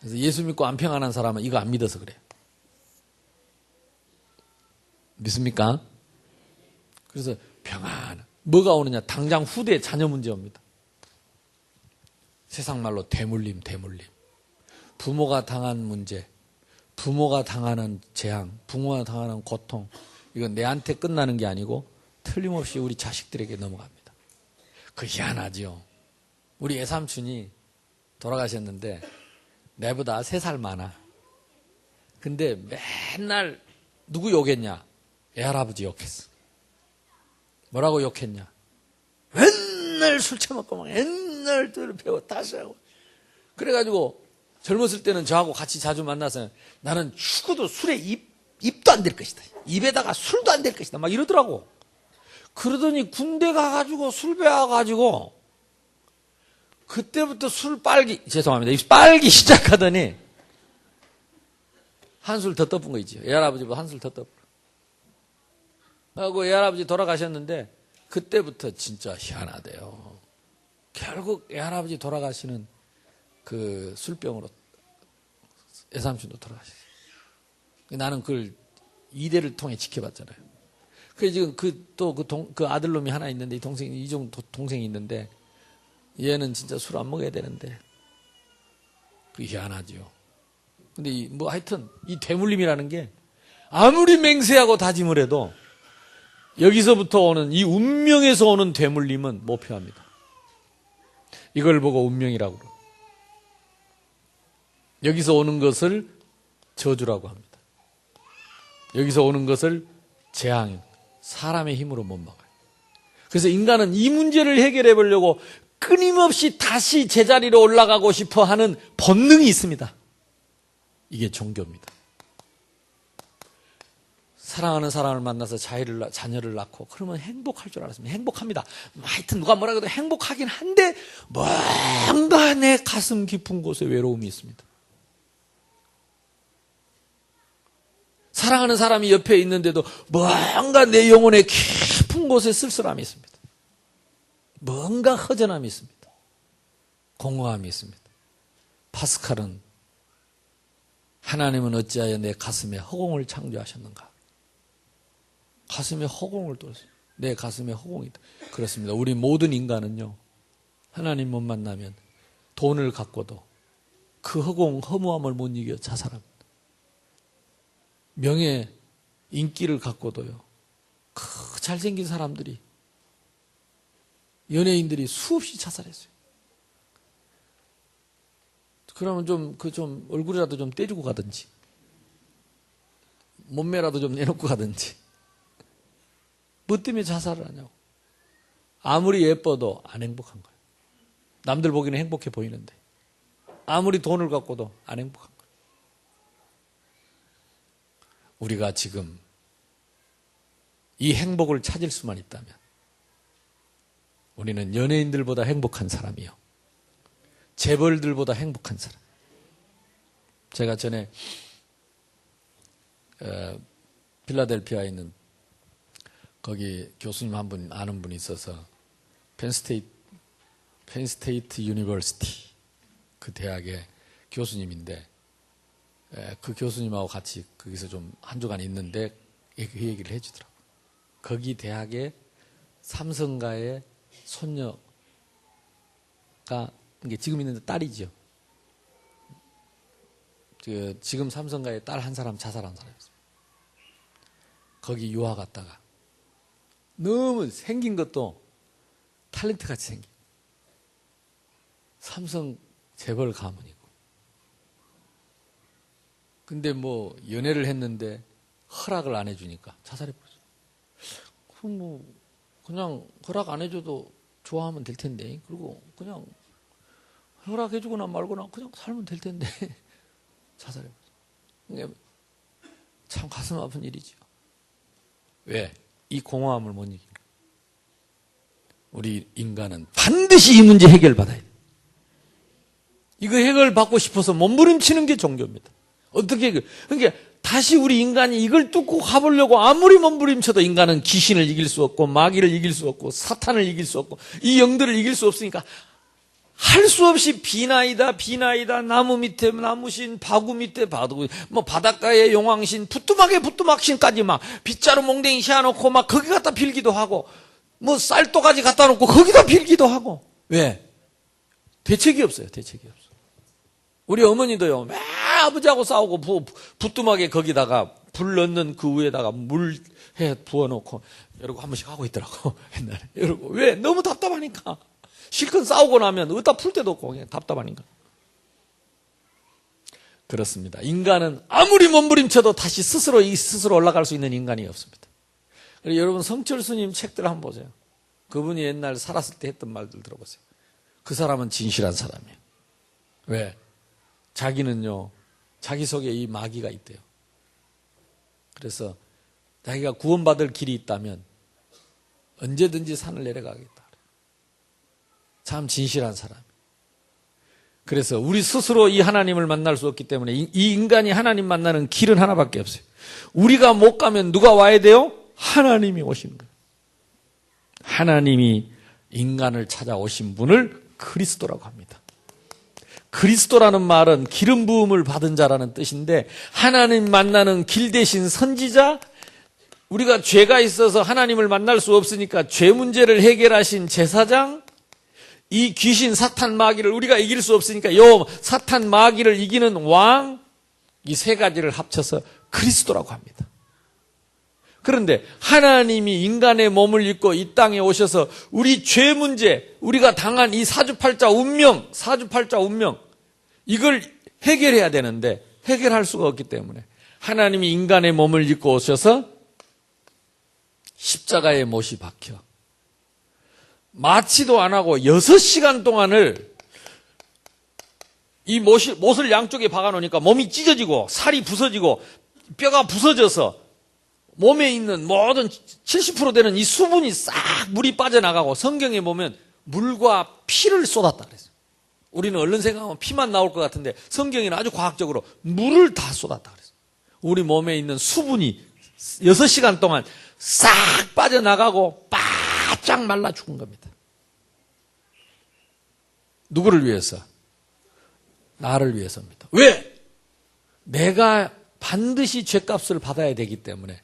그래서 예수 믿고 안 평안한 사람은 이거 안 믿어서 그래요. 믿습니까? 그래서 평안. 뭐가 오느냐? 당장 후대 자녀 문제 옵니다. 세상 말로 대물림. 부모가 당한 문제, 부모가 당하는 재앙, 부모가 당하는 고통, 이건 내한테 끝나는 게 아니고 틀림없이 우리 자식들에게 넘어갑니다. 그 희한하죠. 우리 애삼촌이 돌아가셨는데 내보다 3살 많아. 근데 맨날 누구 욕했냐? 애할아버지 욕했어. 뭐라고 욕했냐? 맨날 술 처먹고 막 맨날 배워 다시 하고. 그래가지고 젊었을 때는 저하고 같이 자주 만나서 나는 죽어도 술에 입도 안 될 것이다. 입에다가 술도 안 될 것이다. 막 이러더라고. 그러더니 군대 가가지고 술 배워가지고 그때부터 술 빨기, 죄송합니다. 빨기 시작하더니 한술 더 떠본 거 있죠. 애할아버지보다 한술 더 떠본 거. 하고 애할아버지 돌아가셨는데 그때부터 진짜 희한하대요. 결국 애할아버지 돌아가시는 그 술병으로 애삼촌도 돌아가셨어요. 나는 그걸 이대를 통해 지켜봤잖아요. 그래서 지금 그 아들놈이 하나 있는데, 이종 동생이 있는데, 얘는 진짜 술 안 먹어야 되는데, 그게 희한하지요. 근데 뭐 하여튼, 이 되물림이라는 게, 아무리 맹세하고 다짐을 해도, 여기서부터 오는, 이 운명에서 오는 되물림은 못 피합니다. 이걸 보고 운명이라고 그래요. 여기서 오는 것을 저주라고 합니다. 여기서 오는 것을 재앙, 사람의 힘으로 못 막아요. 그래서 인간은 이 문제를 해결해 보려고 끊임없이 다시 제자리로 올라가고 싶어 하는 본능이 있습니다. 이게 종교입니다. 사랑하는 사람을 만나서 자녀를 낳고 그러면 행복할 줄 알았습니다. 행복합니다. 하여튼 누가 뭐라 해도 행복하긴 한데 뭔가 내 가슴 깊은 곳에 외로움이 있습니다. 사랑하는 사람이 옆에 있는데도 뭔가 내 영혼의 깊은 곳에 쓸쓸함이 있습니다. 뭔가 허전함이 있습니다. 공허함이 있습니다. 파스칼은 하나님은 어찌하여 내 가슴에 허공을 창조하셨는가? 가슴에 허공을 뚫었어요. 내 가슴에 허공이 있다. 그렇습니다. 우리 모든 인간은요, 하나님 못 만나면 돈을 갖고도 그 허무함을 못 이겨 자살합니다. 명예, 인기를 갖고도요, 그 잘생긴 사람들이, 연예인들이 수없이 자살했어요. 그러면 좀 얼굴이라도 좀 떼주고 가든지, 몸매라도 좀 내놓고 가든지. 뭐 때문에 자살을 하냐고. 아무리 예뻐도 안 행복한 거예요. 남들 보기에는 행복해 보이는데, 아무리 돈을 갖고도 안 행복한 거예요. 우리가 지금 이 행복을 찾을 수만 있다면 우리는 연예인들보다 행복한 사람이요, 재벌들보다 행복한 사람. 제가 전에 필라델피아에 있는 거기 교수님 한 분 아는 분이 있어서 펜스테이트 유니버시티 그 대학의 교수님인데, 그 교수님하고 같이 거기서 좀 한 주간 있는데 그 얘기를 해주더라고요. 거기 대학의 삼성가의 손녀가, 이게 지금 있는 딸이죠. 지금 삼성가의 딸 한 사람 자살한 사람이었어요. 거기 유학 갔다가 너무 생긴 것도 탤런트 같이 생긴, 삼성 재벌 가문이고, 근데 뭐 연애를 했는데 허락을 안 해주니까 자살해버렸어요. 그럼 뭐 그냥 허락 안 해줘도 좋아하면 될 텐데, 그리고 그냥 허락해주거나 말거나 그냥 살면 될 텐데 자살해버렸어요. 참 가슴 아픈 일이죠. 왜? 이 공허함을 못 이기는. 우리 인간은 반드시 이 문제 해결받아야 돼요. 이거 해결받고 싶어서 몸부림치는 게 종교입니다. 어떻게, 그러니까 다시 우리 인간이 이걸 뚫고 가보려고 아무리 몸부림쳐도 인간은 귀신을 이길 수 없고, 마귀를 이길 수 없고, 사탄을 이길 수 없고, 이 영들을 이길 수 없으니까 할 수 없이 비나이다, 나무 밑에 나무신, 바구 밑에 바구, 뭐 바닷가에 용왕신, 부뚜막신까지 막 빗자루 몽댕이 씌워놓고 막 거기 갖다 빌기도 하고, 뭐 쌀도가지 갖다 놓고 거기다 빌기도 하고. 왜? 대책이 없어요. 대책이 없어. 우리 어머니도요, 매 아버지하고 싸우고 부뚜막에 거기다가 불 넣는 그 위에다가 물 해 부어놓고 이러고 한 번씩 하고 있더라고, 옛날에. 이러고. 왜? 너무 답답하니까. 실컷 싸우고 나면 어디다 풀 데도 없고 그냥 답답하니까. 그렇습니다. 인간은 아무리 몸부림쳐도 다시 스스로 올라갈 수 있는 인간이 없습니다. 그리고 여러분 성철스님 책들 한번 보세요. 그분이 옛날 살았을 때 했던 말들 들어보세요. 그 사람은 진실한 사람이에요. 왜? 자기는요, 자기 속에 이 마귀가 있대요. 그래서 자기가 구원받을 길이 있다면 언제든지 산을 내려가겠다. 참 진실한 사람. 그래서 우리 스스로 이 하나님을 만날 수 없기 때문에 이 인간이 하나님 만나는 길은 하나밖에 없어요. 우리가 못 가면 누가 와야 돼요? 하나님이 오시는 거예요. 하나님이 인간을 찾아오신 분을 그리스도라고 합니다. 그리스도라는 말은 기름 부음을 받은 자라는 뜻인데 하나님 만나는 길 대신 선지자, 우리가 죄가 있어서 하나님을 만날 수 없으니까 죄 문제를 해결하신 제사장, 이 귀신 사탄 마귀를 우리가 이길 수 없으니까 요 사탄 마귀를 이기는 왕, 이 세 가지를 합쳐서 그리스도라고 합니다. 그런데 하나님이 인간의 몸을 입고 이 땅에 오셔서 우리 죄 문제, 우리가 당한 이 사주팔자 운명, 이걸 해결해야 되는데 해결할 수가 없기 때문에 하나님이 인간의 몸을 입고 오셔서 십자가에 못이 박혀 마취도 안 하고 6시간 동안을 이 못을 양쪽에 박아놓으니까 몸이 찢어지고 살이 부서지고 뼈가 부서져서 몸에 있는 모든 70% 되는 이 수분이 싹 물이 빠져나가고 성경에 보면 물과 피를 쏟았다 그랬어요. 우리는 얼른 생각하면 피만 나올 것 같은데 성경에는 아주 과학적으로 물을 다 쏟았다 그랬어요. 우리 몸에 있는 수분이 6시간 동안 싹 빠져나가고 바짝 말라 죽은 겁니다. 누구를 위해서? 나를 위해서입니다. 왜? 내가 반드시 죄값을 받아야 되기 때문에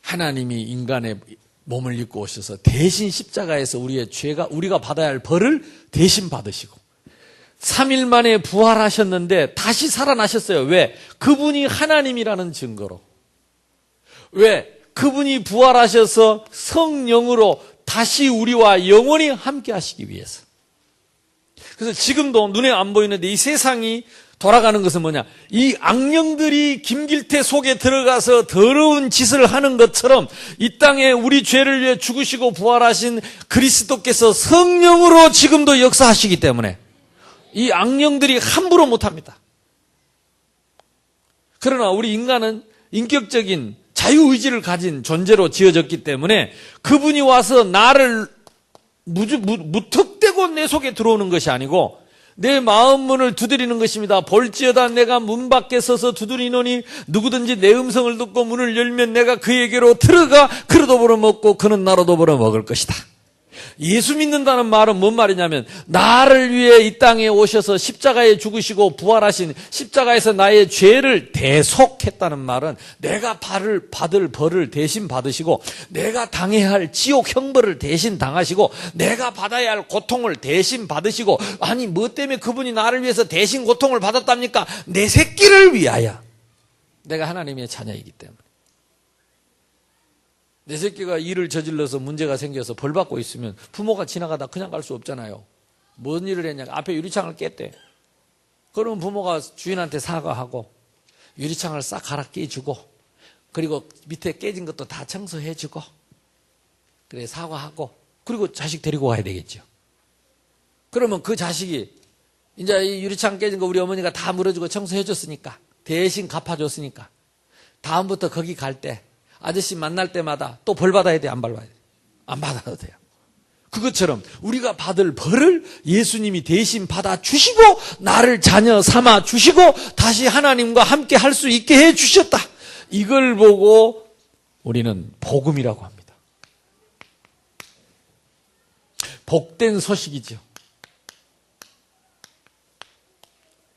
하나님이 인간의 몸을 입고 오셔서 대신 십자가에서 우리가 받아야 할 벌을 대신 받으시고 3일 만에 부활하셨는데 다시 살아나셨어요. 왜? 그분이 하나님이라는 증거로. 왜? 그분이 부활하셔서 성령으로 다시 우리와 영원히 함께 하시기 위해서. 그래서 지금도 눈에 안 보이는데 이 세상이 돌아가는 것은 뭐냐? 이 악령들이 김길태 속에 들어가서 더러운 짓을 하는 것처럼 이 땅에 우리 죄를 위해 죽으시고 부활하신 그리스도께서 성령으로 지금도 역사하시기 때문에 이 악령들이 함부로 못합니다. 그러나 우리 인간은 인격적인 자유의지를 가진 존재로 지어졌기 때문에 그분이 와서 나를 무턱대고 내 속에 들어오는 것이 아니고 내 마음 문을 두드리는 것입니다. 볼지어다 내가 문 밖에 서서 두드리노니 누구든지 내 음성을 듣고 문을 열면 내가 그에게로 들어가 그로 더불어 먹고 그는 나로 더불어 먹을 것이다. 예수 믿는다는 말은 뭔 말이냐면 나를 위해 이 땅에 오셔서 십자가에 죽으시고 부활하신 십자가에서 나의 죄를 대속했다는 말은 내가 받을 벌을 대신 받으시고 내가 당해야 할 지옥 형벌을 대신 당하시고 내가 받아야 할 고통을 대신 받으시고 아니 뭐 때문에 그분이 나를 위해서 대신 고통을 받았답니까? 내 새끼를 위하여. 내가 하나님의 자녀이기 때문에. 내 새끼가 일을 저질러서 문제가 생겨서 벌 받고 있으면 부모가 지나가다 그냥 갈 수 없잖아요. 뭔 일을 했냐? 앞에 유리창을 깼대. 그러면 부모가 주인한테 사과하고 유리창을 싹 갈아 깨주고 그리고 밑에 깨진 것도 다 청소해주고 그래 사과하고 그리고 자식 데리고 가야 되겠죠. 그러면 그 자식이 이제 이 유리창 깨진 거 우리 어머니가 다 물어주고 청소해줬으니까 대신 갚아줬으니까 다음부터 거기 갈 때 아저씨 만날 때마다 또 벌 받아야 돼? 안 받아야 돼? 안 받아도 돼요. 그것처럼 우리가 받을 벌을 예수님이 대신 받아주시고 나를 자녀 삼아 주시고 다시 하나님과 함께 할 수 있게 해 주셨다. 이걸 보고 우리는 복음이라고 합니다. 복된 소식이죠.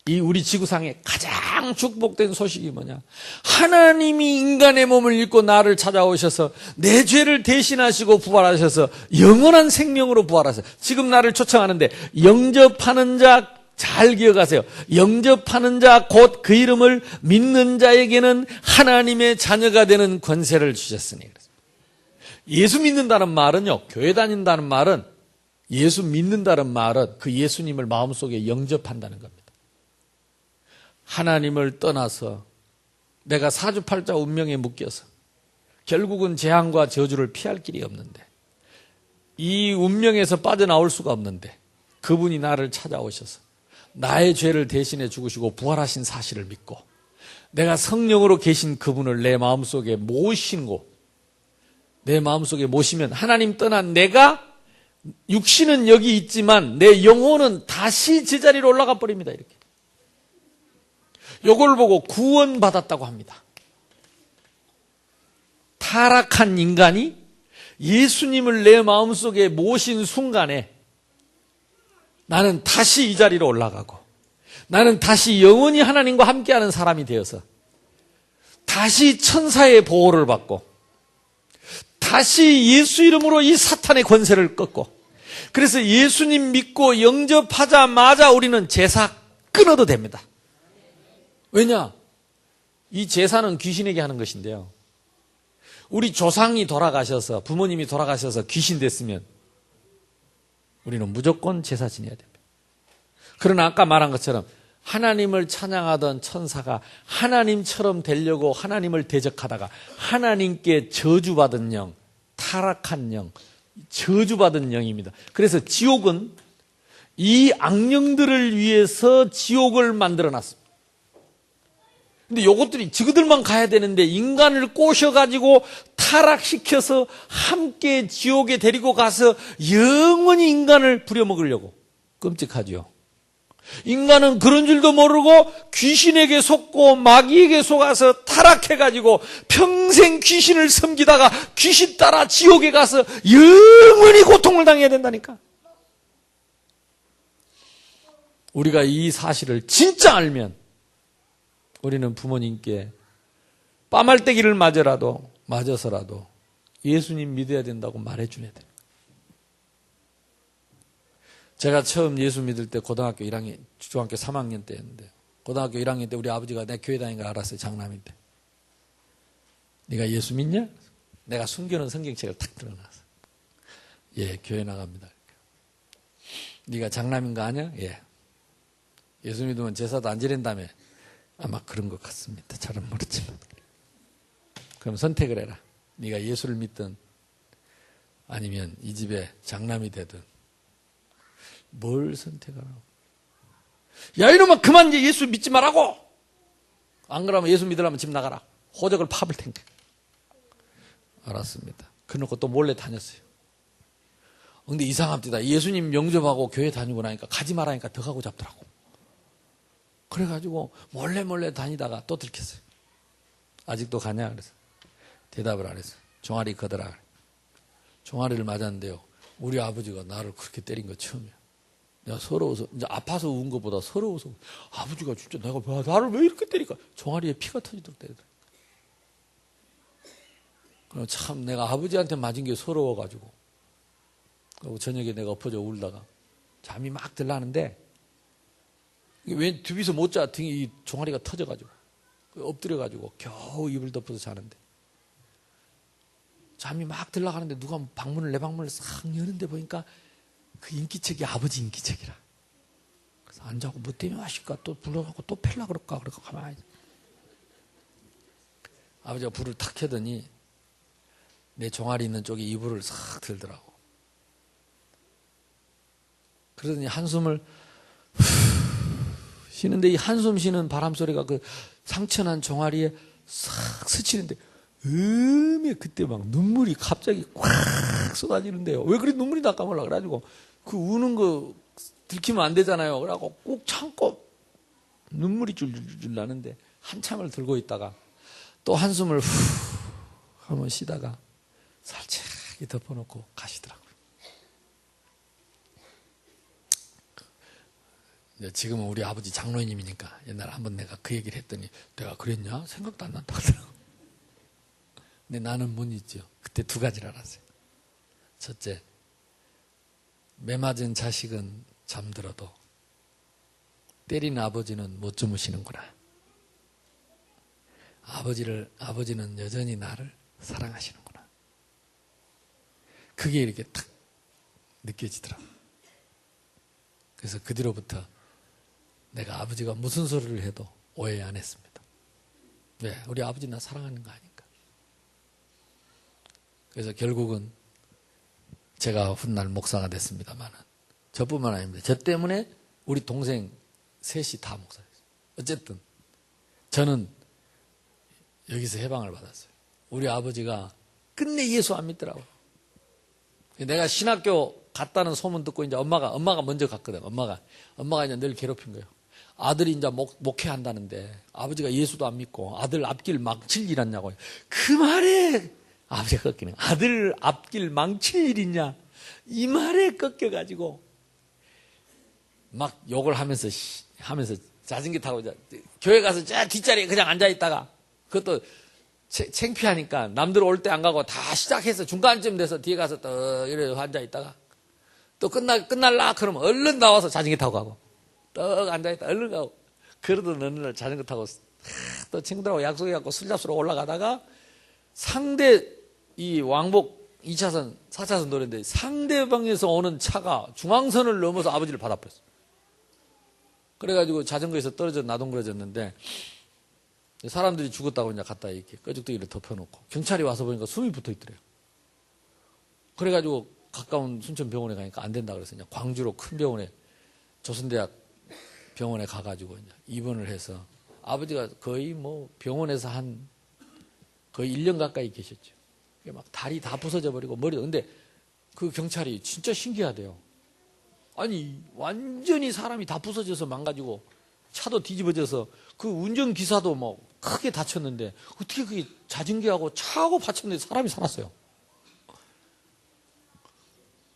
이 우리 지구상의 가장 축복된 소식이 뭐냐? 하나님이 인간의 몸을 입고 나를 찾아오셔서 내 죄를 대신하시고 부활하셔서 영원한 생명으로 부활하셔서 지금 나를 초청하는데 영접하는 자 잘 기억하세요. 영접하는 자 곧 그 이름을 믿는 자에게는 하나님의 자녀가 되는 권세를 주셨으니. 예수 믿는다는 말은요, 교회 다닌다는 말은 예수 믿는다는 말은 그 예수님을 마음속에 영접한다는 겁니다. 하나님을 떠나서 내가 사주팔자 운명에 묶여서 결국은 재앙과 저주를 피할 길이 없는데 이 운명에서 빠져나올 수가 없는데 그분이 나를 찾아오셔서 나의 죄를 대신해 죽으시고 부활하신 사실을 믿고 내가 성령으로 계신 그분을 내 마음속에 모시고 내 마음속에 모시면 하나님 떠난 내가 육신은 여기 있지만 내 영혼은 다시 제자리로 올라가 버립니다. 이렇게. 이걸 보고 구원받았다고 합니다. 타락한 인간이 예수님을 내 마음속에 모신 순간에 나는 다시 이 자리로 올라가고 나는 다시 영원히 하나님과 함께하는 사람이 되어서 다시 천사의 보호를 받고 다시 예수 이름으로 이 사탄의 권세를 꺾고 그래서 예수님 믿고 영접하자마자 우리는 제사 끊어도 됩니다. 왜냐? 이 제사는 귀신에게 하는 것인데요. 우리 조상이 돌아가셔서 부모님이 돌아가셔서 귀신 됐으면 우리는 무조건 제사 지내야 됩니다. 그러나 아까 말한 것처럼 하나님을 찬양하던 천사가 하나님처럼 되려고 하나님을 대적하다가 하나님께 저주받은 영, 타락한 영, 저주받은 영입니다. 그래서 지옥은 이 악령들을 위해서 지옥을 만들어 놨습니다. 근데 요것들이 지그들만 가야 되는데 인간을 꼬셔가지고 타락시켜서 함께 지옥에 데리고 가서 영원히 인간을 부려먹으려고. 끔찍하죠. 인간은 그런 줄도 모르고 귀신에게 속고 마귀에게 속아서 타락해가지고 평생 귀신을 섬기다가 귀신 따라 지옥에 가서 영원히 고통을 당해야 된다니까. 우리가 이 사실을 진짜 알면 우리는 부모님께 빠말떼기를 맞아서라도 예수님 믿어야 된다고 말해줘야 돼요. 제가 처음 예수 믿을 때 고등학교 1학년, 중학교 3학년 때였는데 고등학교 1학년 때 우리 아버지가 내 교회 다니는 걸 알았어요. 장남인데. 네가 예수 믿냐? 내가 숨겨놓은 성경책을 탁 들어놨어. 예, 교회 나갑니다. 네가 장남인 거 아냐? 예. 예수 믿으면 제사도 안 지낸다며. 아마 그런 것 같습니다. 잘은 모르지만. 그럼 선택을 해라. 네가 예수를 믿든 아니면 이 집에 장남이 되든 뭘 선택하라고. 야 이놈아 그만 이제 예수 믿지 말라고. 안 그러면 예수 믿으려면 집 나가라. 호적을 파볼 텐데. 알았습니다. 그러고 또 몰래 다녔어요. 근데 이상합니다. 예수님 영접하고 교회 다니고 나니까 가지 말라니까 더 가고 잡더라고. 그래가지고 몰래 다니다가 또 들켰어요. 아직도 가냐? 그래서 대답을 안 했어요. 종아리 걷어라. 종아리를 맞았는데요. 우리 아버지가 나를 그렇게 때린 거 처음이야. 내가 서러워서, 이제 아파서 운 것보다 서러워서, 아버지가 진짜 내가 나를 왜 이렇게 때릴까? 종아리에 피가 터지도록 때리더라. 그럼 참 내가 아버지한테 맞은 게 서러워가지고, 그리고 저녁에 내가 엎어져 울다가 잠이 막 들라는데, 왜 뒤비서 못 자, 등이 종아리가 터져가지고, 엎드려가지고 겨우 이불 덮어서 자는데, 잠이 막 들라가는데 누가 내 방문을 싹 여는데 보니까 그 인기척이 아버지 인기척이라. 그래서 안 자고 뭐 때문에 하실까? 또 불러갖고 또 팰라 그럴까? 그러고 가만히. 아버지가 불을 탁 켜더니 내 종아리 있는 쪽에 이불을 싹 들더라고. 그러더니 한숨을 쉬는데 이 한숨 쉬는 바람 소리가 그 상처난 종아리에 싹 스치는데 그때 막 눈물이 갑자기 꽉 쏟아지는데요. 왜 그리 눈물이 나까물라 그래가지고 그 우는 거 들키면 안 되잖아요. 그래갖고 꼭 참고 눈물이 줄줄 나는데 한참을 들고 있다가 또 한숨을 후 한번 쉬다가 살짝 덮어놓고 가시더라고요. 지금은 우리 아버지 장로님이니까 옛날에 한번 내가 그 얘기를 했더니 내가 그랬냐? 생각도 안 난다고 하더라고요. 근데 나는 못 잊죠. 그때 두 가지를 알았어요. 첫째, 매 맞은 자식은 잠들어도 때린 아버지는 못 주무시는구나. 아버지는 여전히 나를 사랑하시는구나. 그게 이렇게 탁 느껴지더라고요. 그래서 그 뒤로부터 내가 아버지가 무슨 소리를 해도 오해 안 했습니다. 왜? 우리 아버지 나 사랑하는 거 아니까. 그래서 결국은 제가 훗날 목사가 됐습니다만 저뿐만 아닙니다. 저 때문에 우리 동생 셋이 다 목사였어요. 어쨌든 저는 여기서 해방을 받았어요. 우리 아버지가 끝내 예수 안 믿더라고요. 내가 신학교 갔다는 소문 듣고 이제 엄마가 먼저 갔거든. 엄마가 이제 늘 괴롭힌 거예요. 아들이 이제 목회한다는데 아버지가 예수도 안 믿고 아들 앞길 망칠 일 있냐고. 그 말에 아버지가 꺾이는 거야. 아들 앞길 망칠 일 있냐? 이 말에 꺾여가지고 막 욕을 하면서 자전거 타고 교회 가서 저 뒷자리에 그냥 앉아있다가 그것도 창피하니까 남들 올 때 안 가고 다 시작해서 중간쯤 돼서 뒤에 가서 또 이래 앉아있다가 또 끝날라 그러면 얼른 나와서 자전거 타고 가고 떡 앉아있다 얼른 가고 그러던 어느 날 자전거 타고 또 친구들하고 약속해갖고 술 잡수러 올라가다가 상대 이 왕복 2차선 4차선 도로인데 상대방에서 오는 차가 중앙선을 넘어서 아버지를 받아버렸어. 그래가지고 자전거에서 떨어져 나동그러졌는데 사람들이 죽었다고 이제 갖다 이렇게 끄죽대기를 덮여놓고 경찰이 와서 보니까 숨이 붙어있더래요. 그래가지고 가까운 순천병원에 가니까 안 된다 그래서 이제 광주로 큰 병원에 조선대학 병원에 가가지고 이제 입원을 해서 아버지가 거의 뭐 병원에서 한 거의 1년 가까이 계셨죠. 막 다리 다 부서져 버리고 머리도. 근데 그 경찰이 진짜 신기하대요. 아니 완전히 사람이 다 부서져서 망가지고 차도 뒤집어져서 그 운전기사도 뭐 크게 다쳤는데 어떻게 그게 자전거하고 차하고 받쳤는데 사람이 살았어요.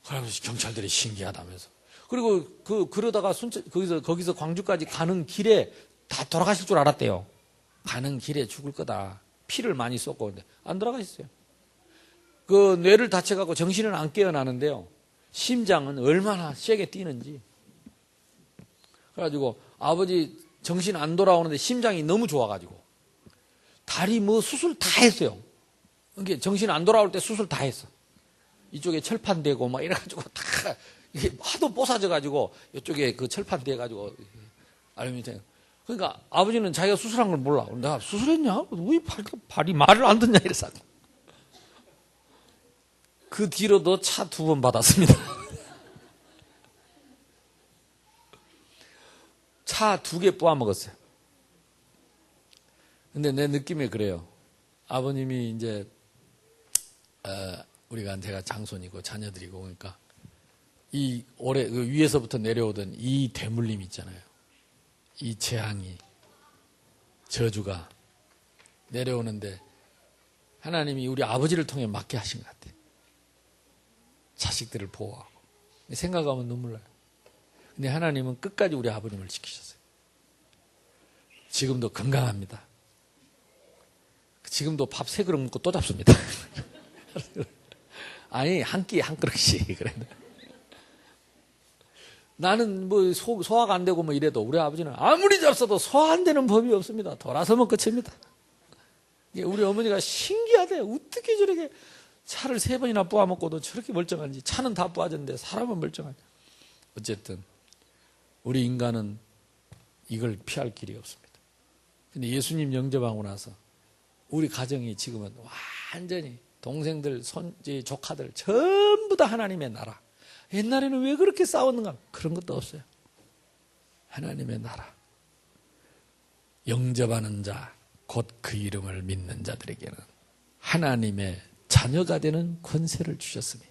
그러면서 경찰들이 신기하다면서. 그리고 그러다가 거기서 광주까지 가는 길에 다 돌아가실 줄 알았대요. 가는 길에 죽을 거다. 피를 많이 쏟고. 근데 안 돌아가셨어요. 그 뇌를 다쳐갖고 정신은 안 깨어나는데요. 심장은 얼마나 세게 뛰는지. 그래가지고 아버지 정신 안 돌아오는데 심장이 너무 좋아가지고 다리 뭐 수술 다 했어요. 이게 정신 안 돌아올 때 수술 다 했어. 이쪽에 철판 대고 막 이래가지고 다 이게 하도 뽀사져가지고 이쪽에 그 철판 대가지고 알루미늄. 그러니까 아버지는 자기가 수술한 걸 몰라. 내가 수술했냐? 왜 발이 말을 안 듣냐 이랬어. 그 뒤로도 차 2번 받았습니다. 차 2개 뽑아먹었어요. 근데 내 느낌이 그래요. 아버님이 이제 우리가 제가 장손이고 자녀들이고 그러니까 이 올해 그 위에서부터 내려오던 이 대물림 있잖아요. 이 재앙이 저주가 내려오는데 하나님이 우리 아버지를 통해 맡게 하신 것 같아요. 자식들을 보호하고. 생각하면 눈물 나요. 근데 하나님은 끝까지 우리 아버님을 지키셨어요. 지금도 건강합니다. 지금도 밥 3그릇 먹고 또 잡습니다. 아니 한 끼 한 그릇씩 그래. 나는 뭐 소화가 안 되고 뭐 이래도 우리 아버지는 아무리 잡숴도 소화 안 되는 법이 없습니다. 돌아서면 끝입니다. 우리 어머니가 신기하대. 어떻게 저렇게 차를 3번이나 뽑아먹고도 저렇게 멀쩡한지. 차는 다 뽑아졌는데 사람은 멀쩡하냐. 어쨌든 우리 인간은 이걸 피할 길이 없습니다. 근데 예수님 영접하고 나서 우리 가정이 지금은 완전히 동생들, 조카들 전부 다 하나님의 나라. 옛날에는 왜 그렇게 싸웠는가? 그런 것도 없어요. 하나님의 나라. 영접하는 자, 곧 그 이름을 믿는 자들에게는 하나님의 자녀가 되는 권세를 주셨으니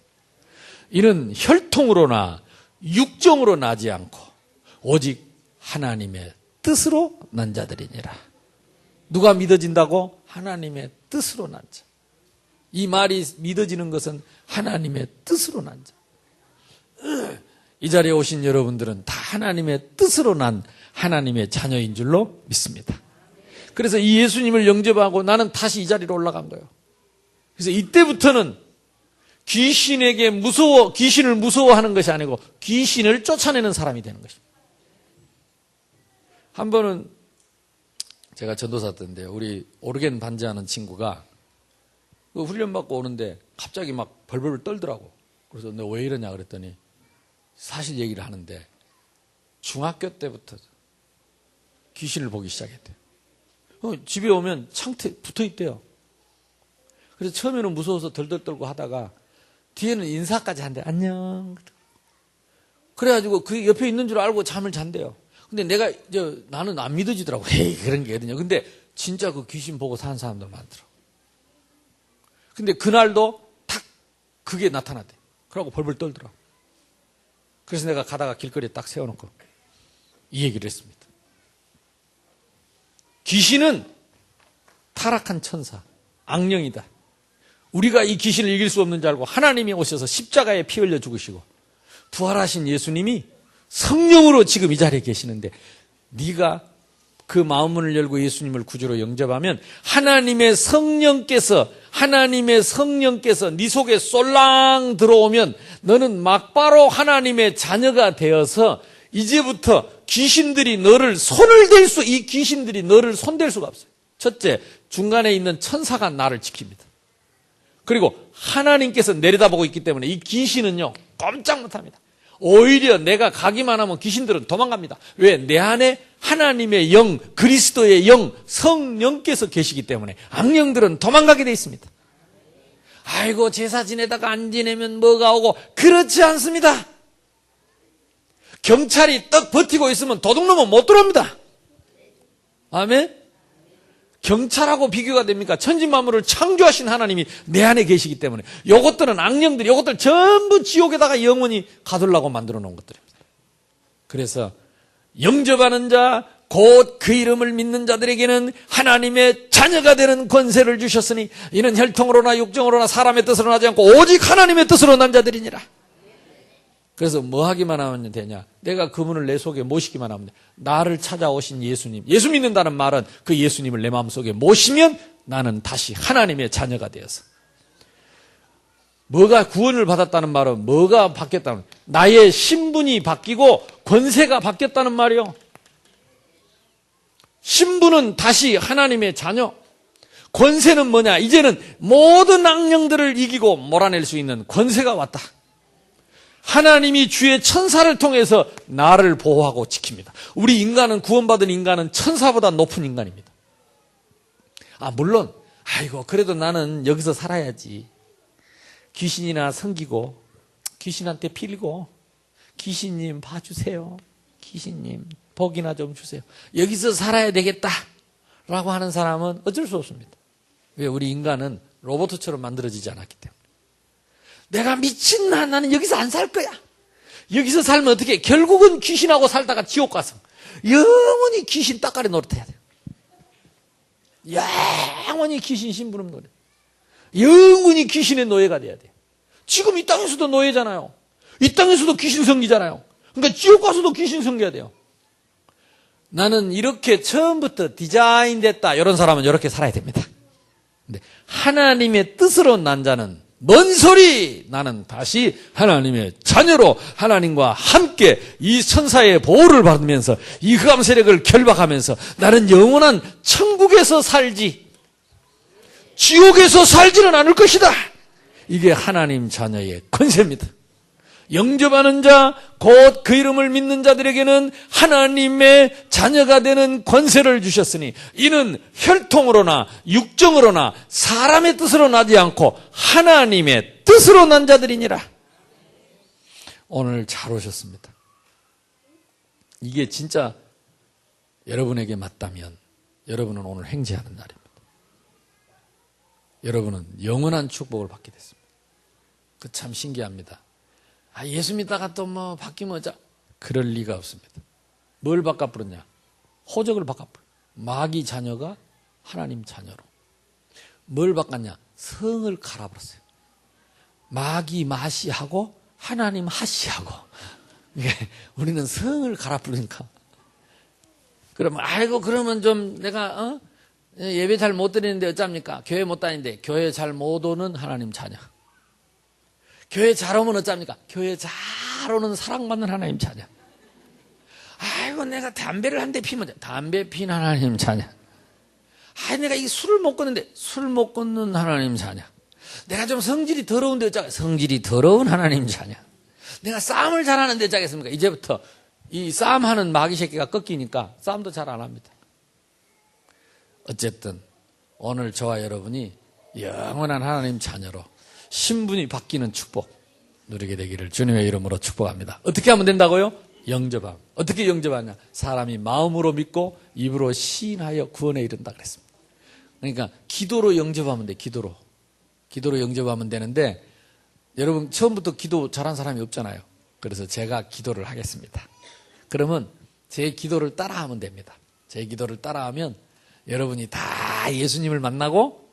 이는 혈통으로나 육정으로 나지 않고 오직 하나님의 뜻으로 난 자들이니라. 누가 믿어진다고? 하나님의 뜻으로 난 자. 이 말이 믿어지는 것은 하나님의 뜻으로 난 자. 이 자리에 오신 여러분들은 다 하나님의 뜻으로 난 하나님의 자녀인 줄로 믿습니다. 그래서 이 예수님을 영접하고 나는 다시 이 자리로 올라간 거예요. 그래서 이때부터는 귀신을 무서워하는 것이 아니고 귀신을 쫓아내는 사람이 되는 것입니다. 한 번은 제가 전도사 때인데요. 우리 오르겐 반주하는 친구가 그 훈련받고 오는데 갑자기 막 벌벌 떨더라고. 그래서 너 왜 이러냐 그랬더니 사실 얘기를 하는데 중학교 때부터 귀신을 보기 시작했대요. 집에 오면 창틀 붙어 있대요. 그래서 처음에는 무서워서 덜덜 떨고 하다가 뒤에는 인사까지 한대. 안녕. 그래가지고 그 옆에 있는 줄 알고 잠을 잔대요. 근데 나는 안 믿어지더라고. 에이, 그런 게 어디냐. 근데 진짜 그 귀신 보고 사는 사람들 많더라고. 근데 그날도 탁 그게 나타났대. 그러고 벌벌 떨더라고. 그래서 내가 가다가 길거리에 딱 세워놓고 이 얘기를 했습니다. 귀신은 타락한 천사, 악령이다. 우리가 이 귀신을 이길 수 없는 줄 알고 하나님이 오셔서 십자가에 피 흘려 죽으시고 부활하신 예수님이 성령으로 지금 이 자리에 계시는데 네가 그 마음문을 열고 예수님을 구주로 영접하면 하나님의 성령께서 네 속에 쏠랑 들어오면 너는 막바로 하나님의 자녀가 되어서 이제부터 귀신들이 이 귀신들이 너를 손댈 수가 없어요. 첫째, 중간에 있는 천사가 나를 지킵니다. 그리고 하나님께서 내려다보고 있기 때문에 이 귀신은요, 꼼짝 못합니다. 오히려 내가 가기만 하면 귀신들은 도망갑니다. 왜? 내 안에 하나님의 영, 그리스도의 영, 성령께서 계시기 때문에 악령들은 도망가게 돼 있습니다. 아이고, 제사 지내다가 안 지내면 뭐가 오고, 그렇지 않습니다. 경찰이 떡 버티고 있으면 도둑놈은 못 들어옵니다. 아멘? 경찰하고 비교가 됩니까? 천지만물을 창조하신 하나님이 내 안에 계시기 때문에 요것들은 악령들이 요것들 전부 지옥에다가 영원히 가두려고 만들어 놓은 것들입니다. 그래서 영접하는 자, 곧 그 이름을 믿는 자들에게는 하나님의 자녀가 되는 권세를 주셨으니 이는 혈통으로나 육정으로나 사람의 뜻으로 나지 않고 오직 하나님의 뜻으로 난 자들이니라. 그래서 뭐 하기만 하면 되냐? 내가 그분을 내 속에 모시기만 하면 돼. 나를 찾아오신 예수님. 예수 믿는다는 말은 그 예수님을 내 마음속에 모시면 나는 다시 하나님의 자녀가 되어서. 뭐가 구원을 받았다는 말은 뭐가 바뀌었다는 말이야? 나의 신분이 바뀌고 권세가 바뀌었다는 말이요. 신분은 다시 하나님의 자녀. 권세는 뭐냐? 이제는 모든 악령들을 이기고 몰아낼 수 있는 권세가 왔다. 하나님이 주의 천사를 통해서 나를 보호하고 지킵니다. 우리 인간은, 구원받은 인간은 천사보다 높은 인간입니다. 물론 아이고 그래도 나는 여기서 살아야지. 귀신이나 섬기고 귀신한테 빌고 귀신님 봐주세요. 귀신님 복이나 좀 주세요. 여기서 살아야 되겠다라고 하는 사람은 어쩔 수 없습니다. 왜? 우리 인간은 로봇처럼 만들어지지 않았기 때문에. 내가 미친 나는 여기서 안 살 거야. 여기서 살면 어떻게? 결국은 귀신하고 살다가 지옥 가서 영원히 귀신 따까리 노릇해야 돼요. 영원히 귀신 심부름 노릇. 영원히 귀신의 노예가 돼야 돼요. 지금 이 땅에서도 노예잖아요. 이 땅에서도 귀신 섬기잖아요. 그러니까 지옥 가서도 귀신 섬겨야 돼요. 나는 이렇게 처음부터 디자인됐다. 이런 사람은 이렇게 살아야 됩니다. 근데 하나님의 뜻으로 난 자는 뭔 소리! 나는 다시 하나님의 자녀로 하나님과 함께 이 천사의 보호를 받으면서 이 흑암 세력을 결박하면서 나는 영원한 천국에서 살지 지옥에서 살지는 않을 것이다. 이게 하나님 자녀의 권세입니다. 영접하는 자, 곧 그 이름을 믿는 자들에게는 하나님의 자녀가 되는 권세를 주셨으니 이는 혈통으로나 육정으로나 사람의 뜻으로 나지 않고 하나님의 뜻으로 난 자들이니라. 오늘 잘 오셨습니다. 이게 진짜 여러분에게 맞다면 여러분은 오늘 행제하는 날입니다. 여러분은 영원한 축복을 받게 됐습니다. 그 참 신기합니다. 예수 믿다가 또 뭐 바뀌면 어쩌? 그럴 리가 없습니다. 뭘 바꿔버렸냐? 호적을 바꿔버려. 마귀 자녀가 하나님 자녀로. 뭘 바꿨냐? 성을 갈아버렸어요. 마귀 마시하고 하나님 하시하고. 우리는 성을 갈아버리니까. 그러면 아이고 그러면 좀 내가 예배 잘 못 드리는데 어쩝니까? 교회 못 다니는데 교회 잘 못 오는 하나님 자녀. 교회 잘 오면 어쩝니까? 교회 잘 오는 사랑받는 하나님 자녀. 아이고 내가 담배를 한 대 피면 담배 핀 하나님 자녀. 내가 이 술을 못 끊는데 술 못 끊는 하나님 자녀. 내가 좀 성질이 더러운데 어쩌겠 성질이 더러운 하나님 자녀. 내가 싸움을 잘하는데 어쩌겠습니까? 이제부터 이 싸움하는 마귀 새끼가 꺾이니까 싸움도 잘 안 합니다. 어쨌든 오늘 저와 여러분이 영원한 하나님 자녀로 신분이 바뀌는 축복 누리게 되기를 주님의 이름으로 축복합니다. 어떻게 하면 된다고요? 영접함. 어떻게 영접하냐? 사람이 마음으로 믿고 입으로 시인하여 구원에 이른다 그랬습니다. 그러니까 기도로 영접하면 돼. 기도로 영접하면 되는데 여러분 처음부터 기도 잘한 사람이 없잖아요. 그래서 제가 기도를 하겠습니다. 그러면 제 기도를 따라하면 됩니다. 제 기도를 따라하면 여러분이 다 예수님을 만나고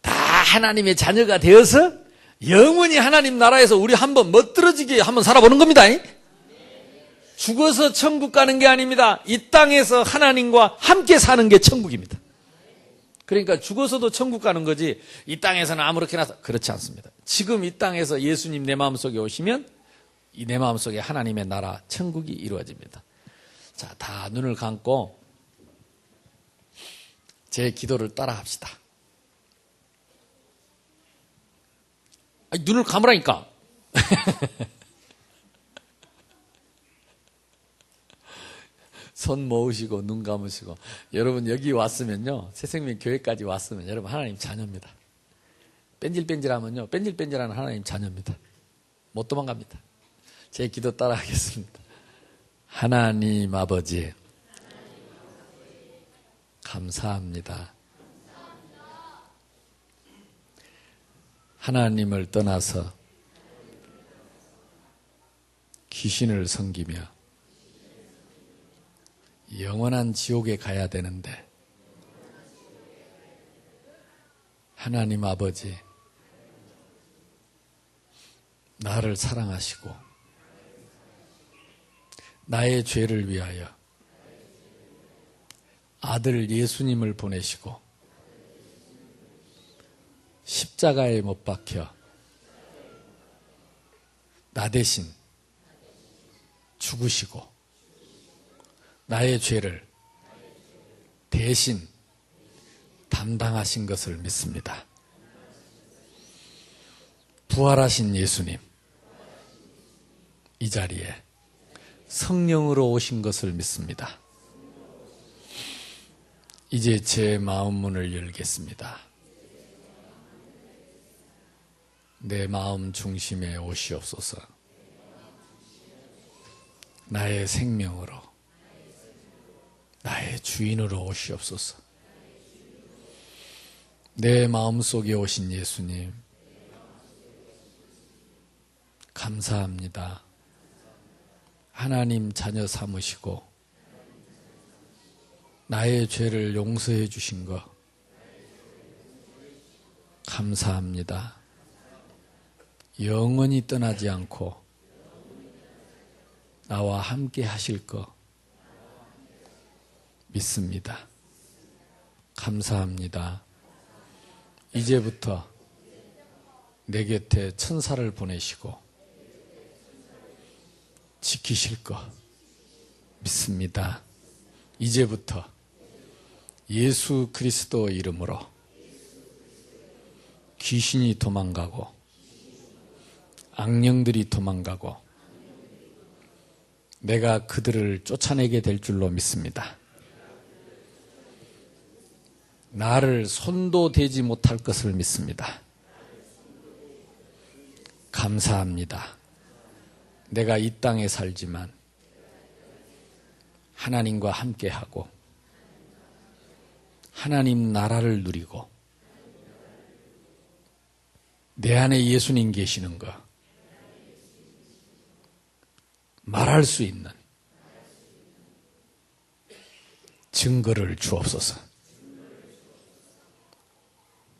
다 하나님의 자녀가 되어서 영원히 하나님 나라에서 우리 한번 멋들어지게 한번 살아보는 겁니다. 죽어서 천국 가는 게 아닙니다. 이 땅에서 하나님과 함께 사는 게 천국입니다. 그러니까 죽어서도 천국 가는 거지 이 땅에서는 아무렇게나 그렇지 않습니다. 지금 이 땅에서 예수님 내 마음속에 오시면 이 내 마음속에 하나님의 나라 천국이 이루어집니다. 자, 다 눈을 감고 제 기도를 따라 합시다. 아니, 눈을 감으라니까. 손 모으시고 눈 감으시고. 여러분 여기 왔으면요, 새생명 교회까지 왔으면 여러분 하나님 자녀입니다. 뺀질뺀질하면요, 뺀질뺀질하는 하나님 자녀입니다. 못 도망갑니다. 제 기도 따라 하겠습니다. 하나님 아버지, 감사합니다. 하나님을 떠나서 귀신을 섬기며 영원한 지옥에 가야 되는데 하나님 아버지, 나를 사랑하시고 나의 죄를 위하여 아들 예수님을 보내시고 십자가에 못 박혀 나 대신 죽으시고 나의 죄를 대신 담당하신 것을 믿습니다. 부활하신 예수님, 이 자리에 성령으로 오신 것을 믿습니다. 이제 제 마음 문을 열겠습니다. 내 마음 중심에 오시옵소서. 나의 생명으로, 나의 주인으로 오시옵소서. 내 마음속에 오신 예수님, 감사합니다. 하나님 자녀 삼으시고 나의 죄를 용서해 주신 것 감사합니다. 영원히 떠나지 않고 나와 함께 하실 것 믿습니다. 감사합니다. 이제부터 내 곁에 천사를 보내시고 지키실 것 믿습니다. 이제부터 예수 그리스도 이름으로 귀신이 도망가고 악령들이 도망가고 내가 그들을 쫓아내게 될 줄로 믿습니다. 나를 손도 대지 못할 것을 믿습니다. 감사합니다. 내가 이 땅에 살지만 하나님과 함께하고 하나님 나라를 누리고 내 안에 예수님 계시는 거 말할 수 있는 증거를 주옵소서.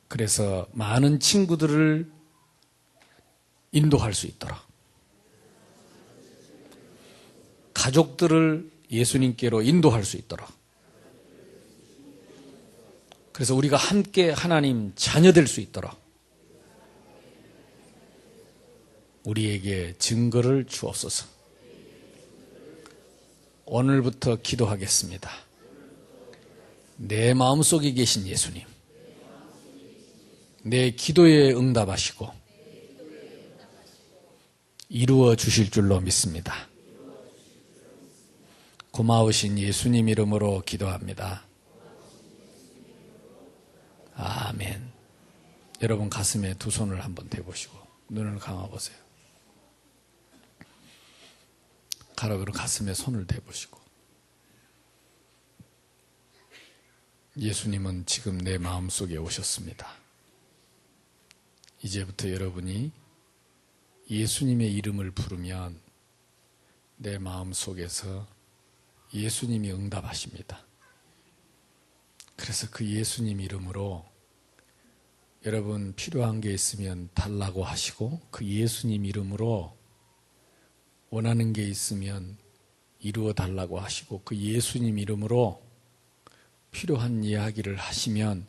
그래서 많은 친구들을 인도할 수 있도록, 가족들을 예수님께로 인도할 수 있도록, 그래서 우리가 함께 하나님 자녀 될 수 있도록 우리에게 증거를 주옵소서. 오늘부터 기도하겠습니다. 내 마음속에 계신 예수님, 내 기도에 응답하시고 이루어 주실 줄로 믿습니다. 고마우신 예수님 이름으로 기도합니다. 아멘. 여러분 가슴에 두 손을 한번 대보시고 눈을 감아보세요. 가락으로 가슴에 손을 대보시고, 예수님은 지금 내 마음속에 오셨습니다. 이제부터 여러분이 예수님의 이름을 부르면 내 마음속에서 예수님이 응답하십니다. 그래서 그 예수님 이름으로 여러분 필요한 게 있으면 달라고 하시고, 그 예수님 이름으로 원하는 게 있으면 이루어 달라고 하시고 그 예수님 이름으로 필요한 이야기를 하시면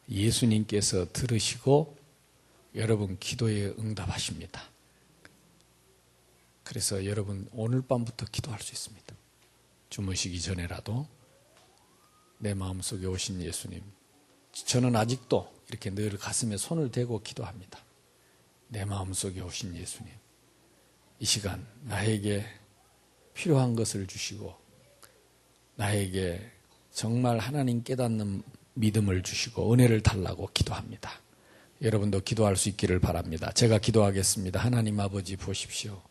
예수님께서 들으시고 여러분 기도에 응답하십니다. 그래서 여러분 오늘 밤부터 기도할 수 있습니다. 주무시기 전에라도 내 마음속에 오신 예수님, 저는 아직도 이렇게 늘 가슴에 손을 대고 기도합니다. 내 마음속에 오신 예수님, 이 시간 나에게 필요한 것을 주시고 나에게 정말 하나님 깨닫는 믿음을 주시고 은혜를 달라고 기도합니다. 여러분도 기도할 수 있기를 바랍니다. 제가 기도하겠습니다. 하나님 아버지 보십시오.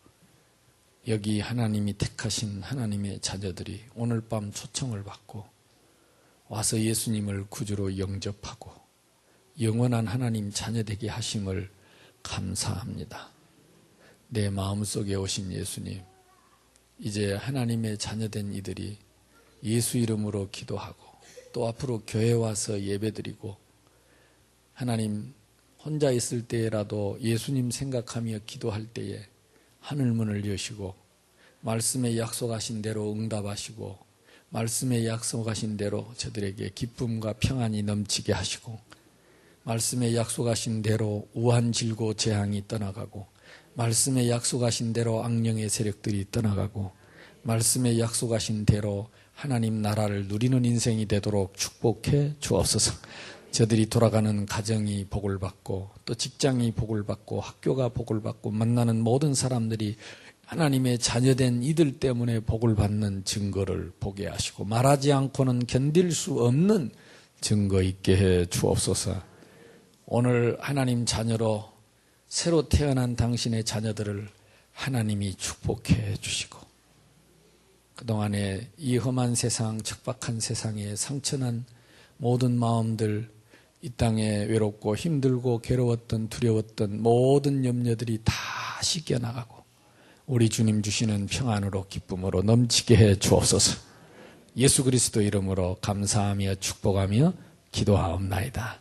여기 하나님이 택하신 하나님의 자녀들이 오늘 밤 초청을 받고 와서 예수님을 구주로 영접하고 영원한 하나님 자녀되게 하심을 감사합니다. 내 마음속에 오신 예수님, 이제 하나님의 자녀된 이들이 예수 이름으로 기도하고 또 앞으로 교회 와서 예배드리고 하나님 혼자 있을 때라도 예수님 생각하며 기도할 때에 하늘문을 여시고 말씀에 약속하신 대로 응답하시고 말씀에 약속하신 대로 저들에게 기쁨과 평안이 넘치게 하시고 말씀에 약속하신 대로 우한 질고 재앙이 떠나가고 말씀에 약속하신 대로 악령의 세력들이 떠나가고 말씀에 약속하신 대로 하나님 나라를 누리는 인생이 되도록 축복해 주옵소서. 저들이 돌아가는 가정이 복을 받고 또 직장이 복을 받고 학교가 복을 받고 만나는 모든 사람들이 하나님의 자녀된 이들 때문에 복을 받는 증거를 보게 하시고 말하지 않고는 견딜 수 없는 증거 있게 해 주옵소서. 오늘 하나님 자녀로 새로 태어난 당신의 자녀들을 하나님이 축복해 주시고 그동안에 이 험한 세상, 척박한 세상에 상처난 모든 마음들, 이 땅에 외롭고 힘들고 괴로웠던 두려웠던 모든 염려들이 다 씻겨나가고 우리 주님 주시는 평안으로 기쁨으로 넘치게 해 주옵소서. 예수 그리스도 이름으로 감사하며 축복하며 기도하옵나이다.